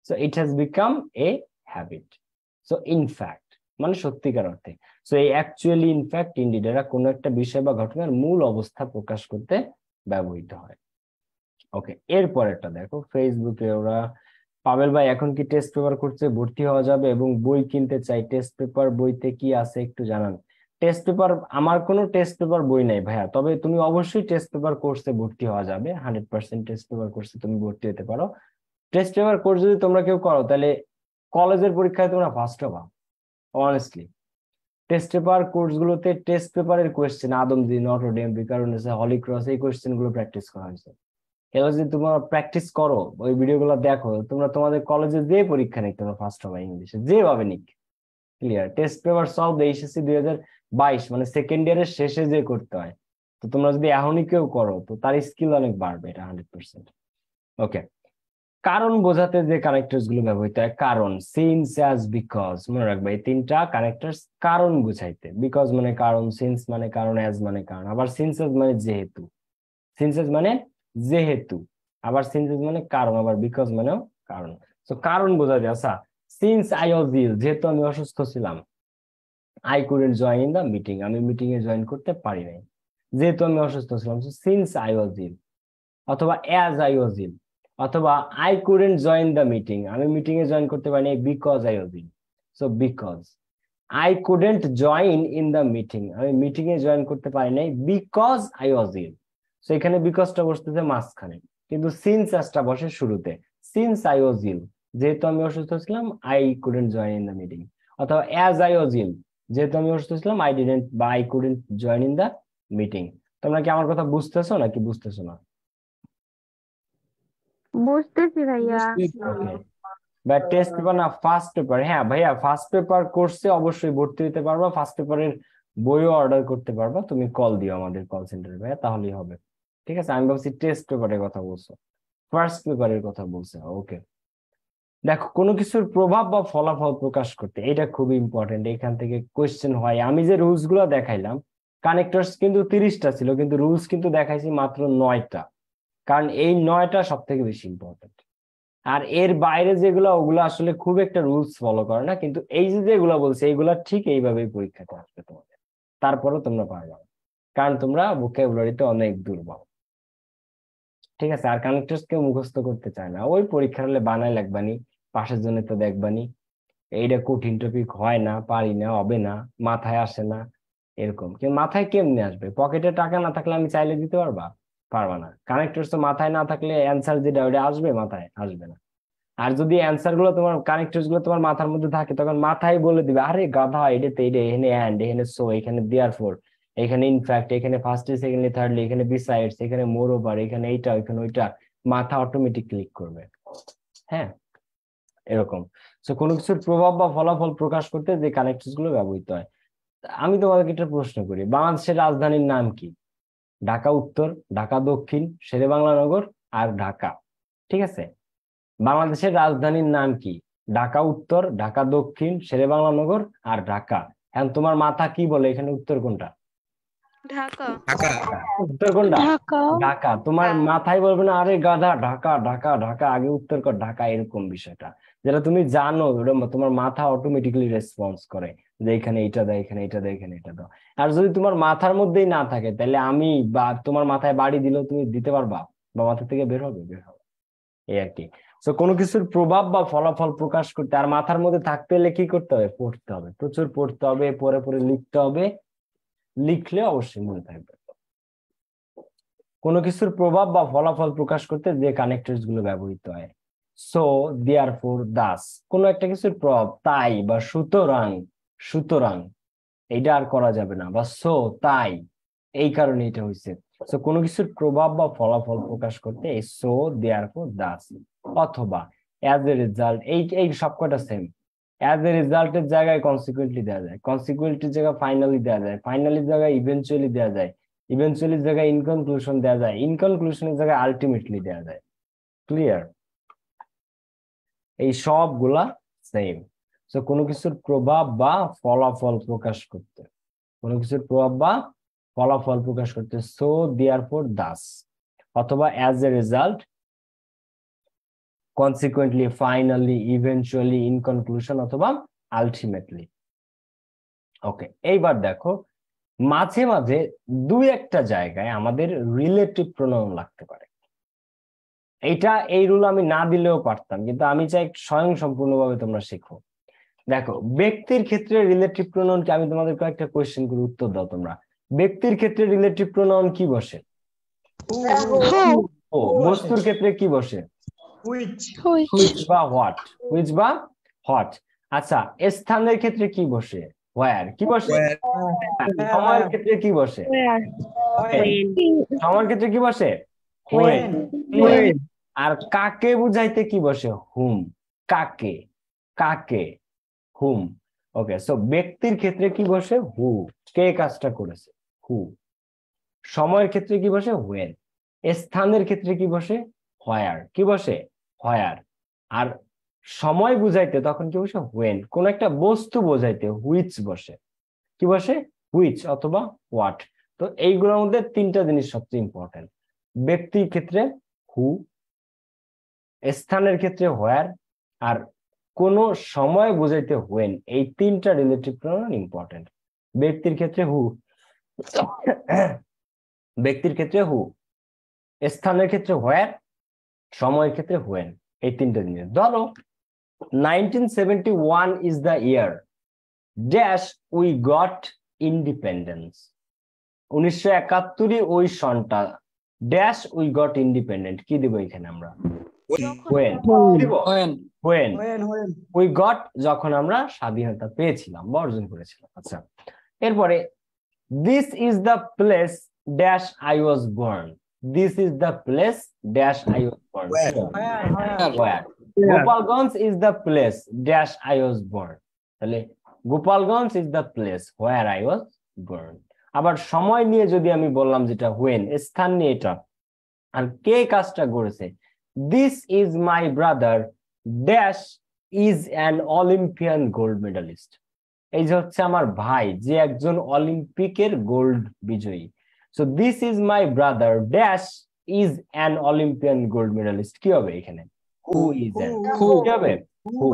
S1: So it has become a habit. So in fact মানে সত্যিকার অর্থে। সো এই অ্যাকচুয়ালি, ইনফ্যাক্ট, ইনডিড এরা কোনো একটা বিষয় বা ঘটনার মূল অবস্থা প্রকাশ করতে ব্যবহৃত হয়। ওকে, এরপরেরটা দেখো, ফেসবুকে ওরা, পাবেল ভাই এখন কি টেস্ট পেপার করছে, ভর্তি হওয়া যাবে এবং বই কিনতে চাই, টেস্ট পেপার বইতে কি আছে একটু জানান। টেস্ট পেপার, আমার কোনো টেস্ট পেপার বই নাই ভাইয়া, তবে তুমি অবশ্যই টেস্ট পেপার কোর্সে ভর্তি হওয়া যাবে, 100% টেস্ট পেপার কোর্সে তুমি ভর্তি হতে পারো। টেস্ট পেপার কোর্স যদি তোমরা কেউ করো তাহলে কলেজের পরীক্ষায় তোমরা ফার্স্ট হবা, অনেস্টলি। টেস্ট পেপার কোর্স গুলোতে টেস্ট পেপারের question, Adamjee, Notre Dame, বিকারুনিস, Holy Cross, এই কোয়েশ্চেন গুলো প্র্যাকটিস করা হয়েছে। এবার যদি তোমরা প্র্যাকটিস করো, ওই ভিডিও গুলো দেখো, তোমরা তোমাদের কলেজে যে পরীক্ষা নিক তোমরা ফার্স্ট হবে ইংলিশে, যেভাবে নিক। Clear? Test paper solve HSC 2022 মানে সেকেন্ড ইয়ারের শেষে যে করতে হয়, তো তোমরা যদি এখনই কেউ করো তো তার স্কিল অনেক বাড়বে, এটা 100%। ওকে, কারণ বোঝাতে যে কানেক্টরস গুলো ব্যবহৃত হয়, কারণ, সিন্স, অ্যাজ, বিকজ, মনে রাখবে এই তিনটা কানেক্টরস কারণ বুঝাইতে। বিকজ মানে কারণ, সিন্স মানে কারণ, অ্যাজ মানে কারণ, আবার সিন্সেস মানে যেহেতু, সিন্সেস মানে যেহেতু, আবার সিন্সেস মানে কারণ, আবার বিকজ মানেও কারণ। তো কারণ বোঝাতে, আচ্ছা, সিন্স আই ওয়াজ ইল, যেহেতু আমি অসুস্থ ছিলাম, I couldn't join in the meeting, আমি মিটিং এ জয়েন করতে পারি নাই, যেহেতু আমি অসুস্থ ছিলাম, সিন্স আই ওয়াজ ইল। অথবা অ্যাজ আই ওয়াজ ইল, অথবা I couldn't join the meeting, আমি মিটিং এ জয়েন করতে পারিনি because I was ill. So because, I couldn't join in the meeting, আমি মিটিং এ জয়েন করতে পারি নাই because I was ill. So এখানে বিকজটা বসতেছে মাঝখানে, কিন্তু সিন্স টা বসে শুরুতে। সিন্স আই ওয়াজ ইল, যেহেতু আমি অসুস্থ ছিলাম, I couldn't join in the meeting. অথবা অ্যাজ আই ওয়াজ ইল, যেহেতু আমি অসুস্থ ছিলাম, আই ডিডন্ট বা I couldn't join in the meeting. তোমরা কি আমার কথা বুঝতেছো নাকি বুঝতেছো না?
S2: বুঝতেছি ভাইয়া।
S1: ওকে, বা টেস্ট পেপার না ফার্স্ট পেপার, হ্যাঁ ভাইয়া ফার্স্ট পেপার কোর্সে অবশ্যই ভর্তি হতে পারবা, ফার্স্ট পেপারের বইও অর্ডার করতে পারবা, তুমি কল দিও আমাদের কল সেন্টারে ভাইয়া, তাহলেই হবে। ঠিক আছে, আমি ভাবছি টেস্ট পেপারের কথা বলছো, ফার্স্ট পেপারের কথা বলছো। ওকে, দেখো কোনো কিছুর প্রভাব বা ফলাফল প্রকাশ করতে, এটা খুবই ইম্পর্টেন্ট, এখান থেকে কোয়েশ্চেন হয়। আমি যে রুলস গুলো দেখাইলাম, কানেক্টরস কিন্তু 30টা ছিল, কিন্তু রুলস কিন্তু দেখাইছি মাত্র 9টা, কারণ এই 9টা সব থেকে বেশি ইম্পর্টেন্ট। আর এর বাইরে যেগুলো, ওগুলো আসলে খুব একটা রুলস ফলো করে না, কিন্তু এই যে যেগুলো বলছে এইগুলা ঠিক এইভাবেই পরীক্ষাতে আসবে তোমাদের, তারপরেও তোমরা পারবা না, কারণ তোমরা ভোকাবুলারিতে অনেক দুর্বল। ঠিক আছে, আর কানেক্টরস কেউ মুখস্থ করতে চায় না, ওই পরীক্ষার হলে বানায় লাগবানি, পাশের জন্য তো দেখবানি, এইটা কঠিন টপিক, হয় না, পারি না, হবে না, মাথায় আসে না, এরকম। কিন্তু মাথায় কেমনে আসবে? পকেটে টাকা না থাকলে আমি চাইলে দিতে পারবা? পারবা না। কানেক্টরস তো মাথায় না থাকলে অ্যান্সার যেটা ওটা আসবে, মাথায় আসবে না। আর যদি অ্যান্সার গুলো তোমার, কানেক্টরস গুলো তোমার মাথার মধ্যে থাকে, তখন মাথায় বলে দিবে, আরে গাধা, এটাতে এটা, এখানে অ্যান্ড, এখানে সো, এখানে দেয়ারফর, এখানে ইনফ্যাক্ট, এখানে ফার্স্টলি, সেকেন্ডলি, থার্ডলি, এখানে বিসাইডস, এখানে মোর ওভার, এখানে এইটা, এখানে ওইটা, মাথা অটোমেটিক ক্লিক করবে। হ্যাঁ, এরকম। তো কোনো কিছুর প্রভাব বা ফলাফল প্রকাশ করতে যে কানেক্টরস গুলো ব্যবহৃত হয়। আমি তোমাদেরকে একটা প্রশ্ন করি, বাংলাদেশের রাজধানীর নাম কি? ঢাকা উত্তর, ঢাকা দক্ষিণ, শেরেবাংলা নগর আর ঢাকা। ঠিক আছে, বাংলাদেশের রাজধানীর নাম কি? ঢাকা উত্তর, ঢাকা দক্ষিণ, শেরেবাংলা নগর আর ঢাকা। এখন তোমার মাথা কি বলে এখানে উত্তর কোনটা?
S2: ঢাকা।
S1: উত্তর কোনটা?
S2: ঢাকা।
S1: ঢাকা। তোমার
S2: হ্যাঁ।
S1: মাথায় বলবে না আরে গাধা ঢাকা ঢাকা ঢাকা, আগে উত্তর কর ঢাকা, এরকম বিষয়টা যেটা তুমি জানো, ওটা তোমার মাথা অটোমেটিক্যালি রেসপন্স করে যে এখানে এটা দাও, এখানে এটা দাও, এখানে এটা দাও। আর যদি তোমার মাথার মধ্যেই না থাকে তাহলে আমি বা তোমার মাথায় বাড়ি দিলেও তুমি দিতে পারবা, বা মাথা থেকে বের হবে? বের হবে, এই আর কি। তো কোনো কিছুর প্রভাব বা ফলাফল প্রকাশ করতে আর মাথার মধ্যে থাকতে হলে কি করতে হবে? পড়তে হবে, প্রচুর পড়তে হবে, পরে পরে লিখতে হবে, লিখলে অবশ্যই মনে থাকবে। কোনো কিছুর প্রভাব বা ফলাফল প্রকাশ করতে যে কানেক্টরস গুলো ব্যবহৃত হয়, সো দেয়ারফর দাস, কোনো একটা কিছুর প্রভাব, তাই বা সুতরাং, সুতরাং এইটা আর করা যাবে না, বা সো তাই, এই কারণে এটা হয়েছে। সো কোনো কিছুর প্রভাব বা ফলাফল প্রকাশ করতে এই সো দেয়ারফর দাস, অথবা অ্যাজ এ রেজাল্ট, এই সবকটা সেম। অ্যাজ এ রেজাল্টের জায়গায় কনসিকুয়েন্টলি দেওয়া যায়, কনসিকুয়েন্টলির জায়গায় ফাইনালি দেওয়া যায়, ফাইনালির জায়গায় ইভেনচুয়ালি দেওয়া যায়, ইভেনচুয়ালির জায়গায় ইনকনক্লুশন দেওয়া যায়, ইনকনক্লুশনের জায়গায় আলটিমেটলি দেওয়া যায়। ক্লিয়ার? এই সবগুলা সেম। সো কোনো কিছুর প্রভাব বা ফলাফল প্রকাশ করতে, কোনো কিছুর প্রভাব বা ফলাফল প্রকাশ করতে সো দেয়ারফর দাস, অথবা as a result, consequently, finally, eventually, in conclusion অথবা আলটিমেটলি। ওকে, এইবার দেখো, মাঝে মাঝে দুই একটা জায়গায় আমাদের রিলেটিভ প্রোনাউন লাগতে পারে। এই রুল আমি না দিলেও পারতাম, কিন্তু আমি চাই স্বয়ং সম্পূর্ণভাবে তোমরা শেখো। দেখো, ব্যক্তির ক্ষেত্রে রিলেটিভ প্রোনাউন কি, আমি তোমাদের কয়েকটা কোয়েশ্চেন করে উত্তর দাও তোমরা। ব্যক্তির ক্ষেত্রে রিলেটিভ প্রোনাউন কি বসে? ও। বস্তুর ক্ষেত্রে কি বসে? হুইচ বা হোয়াট, হুইচ বা হোয়াট। আচ্ছা, স্থানের ক্ষেত্রে কি বসে? হোয়ার। কি বসে? সময়ের ক্ষেত্রে কি বসে? সময়ের ক্ষেত্রে কি বসে? হোয়েন। আর কাকে বুঝাইতে কি বসে? হুম। কাকে, কাকে, হুম। ওকে, সো ব্যক্তির ক্ষেত্রে কি বসে? হু, কে কাজটা করেছে, হু। সময়ের ক্ষেত্রে কি বসে? হোয়েন। স্থানের ক্ষেত্রে কি বসে? হোয়ার। কি বসে? হোয়ার। আর সময় বুঝাইতে তখন কি বসে? হোয়েন। কোন একটা বস্তু বোঝাইতে হুইচ বসে। কি বসে? হুইচ অথবা হোয়াট। তো এইগুলোর মধ্যে তিনটা জিনিস সবচেয়ে ইম্পর্টেন্ট। ব্যক্তির ক্ষেত্রে হু, স্থানের ক্ষেত্রে হোয়ার, আর কোন সময় বোঝাইতে হোয়েন। এই তিনটা রিলেটিভ প্রোনাউন ইম্পর্টেন্ট। ব্যক্তির ক্ষেত্রে হু, ব্যক্তির ক্ষেত্রে হু, স্থানের ক্ষেত্রে হোয়ার, সময়ের ক্ষেত্রে হোয়েন। এই তিনটা জিনিস। ধরো 1971 is the year dash we got independence. 1971 ওই সনটা ড্যাশ উই গট ইন্ডিপেন্ডেন্ট। কি দিব এখানে আমরা? হোয়েন। দিব হোয়েন। উই গট যখন আমরা স্বাধীনতা পেয়েছিলাম বা অর্জন করেছিলাম। আচ্ছা, এরপরে this is the place dash I was born. This is the place dash I was born. Gopalganj is the place dash I was born. তাহলে Gopalganj is the place where I was born. আবার সময় নিয়ে যদি আমি বললাম যেটা হোয়েন, স্থান নিয়ে এটা, আর কে কাজটা করেছে? This is my brother dash is an Olympian gold medallist. এই যে হচ্ছে আমার ভাই যে একজন অলিম্পিকের গোল্ড বিজয়ী। So this is my brother dash is an Olympian gold medallist. কি হবে এখানে? Who is an. কি হবে? হু।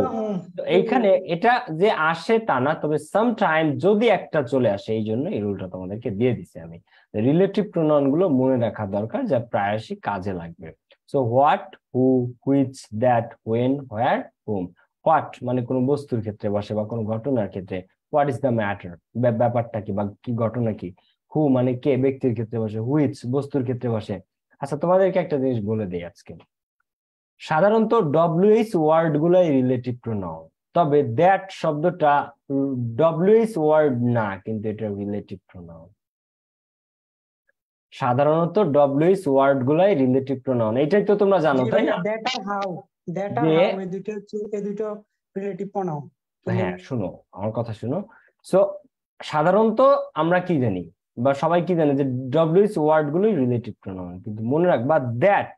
S1: তো এইখানে এটা যে আসে তা না, তবে সামটাইম যদি একটা চলে আসে, এই জন্য এই রুলটা তোমাদেরকে দিয়ে দিছি আমি। রিলেটিভ প্রোনাউন গুলো মনে রাখা দরকার, যা প্রায়শই কাজে লাগবে। So what, who, which, that, when, where, hmm. What মানে কোনো বস্তুর ক্ষেত্রে বসে বা কোনো ঘটনার ক্ষেত্রে। হোয়াট ইজ দ্য ম্যাটার, ব্যাপারটা কি বা কি ঘটনা কি। হু মানে কে, ব্যক্তির ক্ষেত্রে বসে। হুইচ বস্তুর ক্ষেত্রে বসে। আচ্ছা, তোমাদেরকে একটা জিনিস বলে দেই আজকে। সাধারণত ডব্লিউএইচ ওয়ার্ড গুলাই রিলেটিভ প্রোনাউন, তবে দ্যাট শব্দটা ডব্লিউএইচ ওয়ার্ড না, কিন্তু এটা রিলেটিভ প্রোনাউন। সাধারণত ডব্লিউএইচ ওয়ার্ড গুলাই রিলেটিভ প্রোনাউন, এটাই তো তোমরা জানো, তাই না?
S3: দ্যাট আর
S1: যে
S3: হাউ এই দুইটা হচ্ছে এই দুটো রিলেটিভ প্রোনাউন।
S1: হ্যাঁ শুনো আমার কথা শুনো। সো সাধারণত আমরা কি জানি বা সবাই কি জানে যে ডব্লিউএস ওয়ার্ড গুলোই রিলেটিভ প্রোনাউন, কিন্তু মনে রাখবা দ্যাট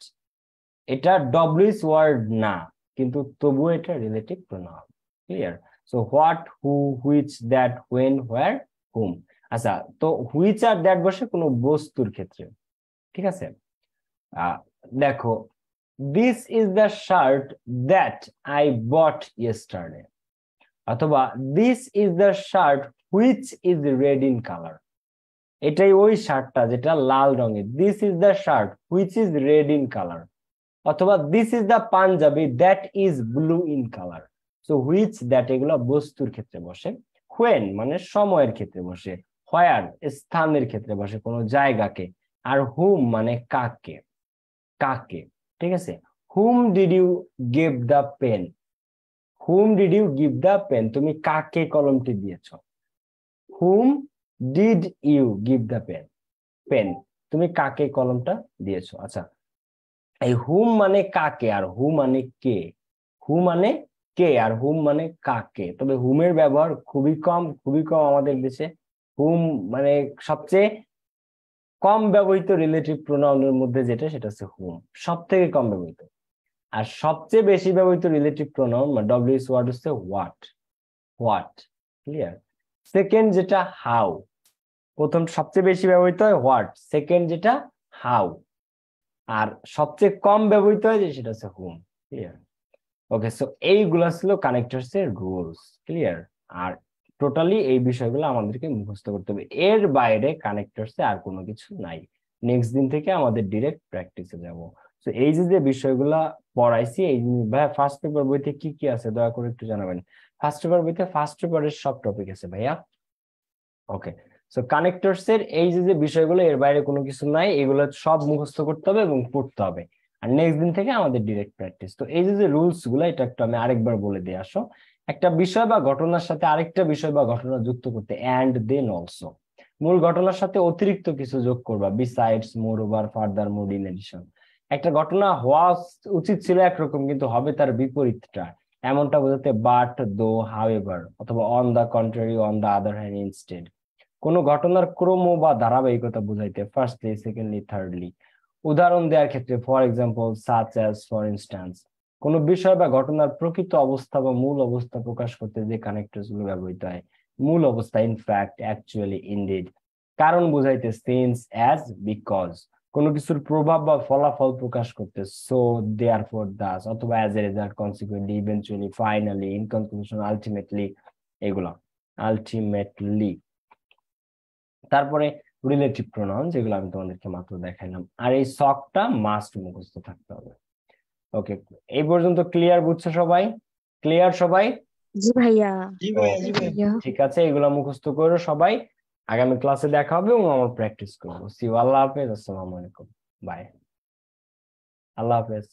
S1: এটা ডব্লিউএস ওয়ার্ড না, কিন্তু তবুও এটা relative pronoun. Clear? So what, who, which, that, when, where, hmm. আচ্ছা, তো হুইচ আর দ্যাট বসে কোনো বস্তুর ক্ষেত্রে, ঠিক আছে? দেখো, this is the shirt that I bought yesterday, অথবা this is the shirt which is red in colour. এটাই ওই শার্টটা যেটা লাল রঙের, this is the shirt which is red in colour. অথবা this is the panjabi that is blue in colour. So which, that এগুলো বস্তুর ক্ষেত্রে বসে। হোয়েন মানে সময়ের ক্ষেত্রে বসে। হোয়ার স্থানের ক্ষেত্রে বসে, কোনো জায়গাকে। আর হুম মানে কাকে, কাকে, ঠিক আছে? Whom did you give the pen, whom did you give the pen, তুমি কাকে কলমটি দিয়েছ। Whom did you give the pen, pen, তুমি কাকে কলমটা দিয়েছো। আচ্ছা, এই হুম মানে কাকে আর হু মানে কে, হু মানে কে আর হুম মানে কাকে। তবে হুমের ব্যবহার খুবই কম, খুবই কম আমাদের দেশে। হুম মানে সবচেয়ে কম ব্যবহৃত রিলেটিভ প্রোনাউনের মধ্যে যেটা, সেটা হচ্ছে হুম, সব থেকে কম ব্যবহৃত। আর সবচেয়ে বেশি ব্যবহৃত রিলেটিভ প্রোনাউন বা ডব্লিউএস ওয়ার্ড হচ্ছে হোয়াট, হোয়াট। ক্লিয়ার? সেকেন্ড যেটা হাউ, প্রথম সবচেয়ে বেশি ব্যবহৃত হয় হোয়াট, সেকেন্ড যেটা হাউ, আর সবচেয়ে কম ব্যবহৃত হয় যে সেটা হচ্ছে হুম। ক্লিয়ার? ওকে, সো এইগুলা ছিল কানেক্টরস এর রুলস। ক্লিয়ার? আর টোটালি এই বিষয়গুলো আমাদেরকে মুখস্থ করতে হবে, এর বাইরে কানেক্টরস এ আর কোনো কিছু নাই। নেক্সট দিন থেকে আমাদের ডিরেক্ট প্র্যাকটিসে যাব। তো এই যে বিষয়গুলা পড়াইছি, এই ভাই ফার্স্ট পেপার বইতে কি কি আছে দয়া করে একটু জানাবেন। ফার্স্ট পেপার বইতে ফার্স্ট পেপারের সব টপিক আছে ভাইয়া। ওকে, সো কানেক্টরস এর এই যে বিষয়গুলো, এর বাইরে কোনো কিছু নাই, এগুলো সব মুখস্থ করতে হবে এবং পড়তে হবে। আর নেক্সট দিন থেকে আমাদের ডিরেক্ট প্র্যাকটিস। তো এই যে রুলস গুলো, এটা একটু আমি আরেকবার বলে দিয়ে আসো। একটা বিষয় বা ঘটনার সাথে আরেকটা বিষয় বা ঘটনা যুক্ত করতে অ্যান্ড দেন অলসো, মূল ঘটনার সাথে অতিরিক্ত কিছু যোগ করবা, besides, moreover, furthermore, in addition. একটা ঘটনা হওয়া উচিত ছিল একরকম, কিন্তু হবে তার বিপরীতটা, এমনটা বোঝাতে বাট, দো, হাউএভার, অথবা on the contrary, on the other hand, instead. কোন ঘটনার ক্রম বা ধারাবাহিকতা বুঝাইতে ফার্স্টলি, সেকেন্ডলি, থার্ডলি। উদাহরণ দেওয়ার ক্ষেত্রে for example, such as, for instance. কোন বিষয় বা ঘটনার প্রকৃত অবস্থা বা মূল অবস্থা প্রকাশ করতে যে কানেক্টরস গুলো ব্যবহৃত হয়, মূল অবস্থা, ইনফ্যাক্ট, অ্যাকচুয়ালি, ইনডিড। কারণ বুঝাইতে সিন্স, অ্যাজ, বিকজ। কোন কিছুর প্রভাব বা ফলাফল প্রকাশ করতে সো, দেয়ারফর, দাস, অথবা as a result, consequently, eventually, finally, in conclusion, ultimately, এগুলো আলটিমেটলি। তারপরে রিলেটিভ প্রোনাউন, যেগুলো আমি তোমাদেরকে মাত্র দেখাইলাম। আর এই সকটা মাস্ট মুখস্থ থাকতে হবে। ওকে, এই পর্যন্ত ক্লিয়ার? বুঝছো সবাই? ক্লিয়ার সবাই?
S2: জি ভাইয়া।
S3: জি ভাইয়া, জি ভাইয়া।
S1: ঠিক আছে, এগুলো মুখস্থ করো সবাই। আগামী ক্লাসে দেখা হবে এবং আমরা প্র্যাকটিস করবো। সি ইউ, আল্লাহ হাফেজ, আসসালামু আলাইকুম, বাই, আল্লাহ হাফেজ।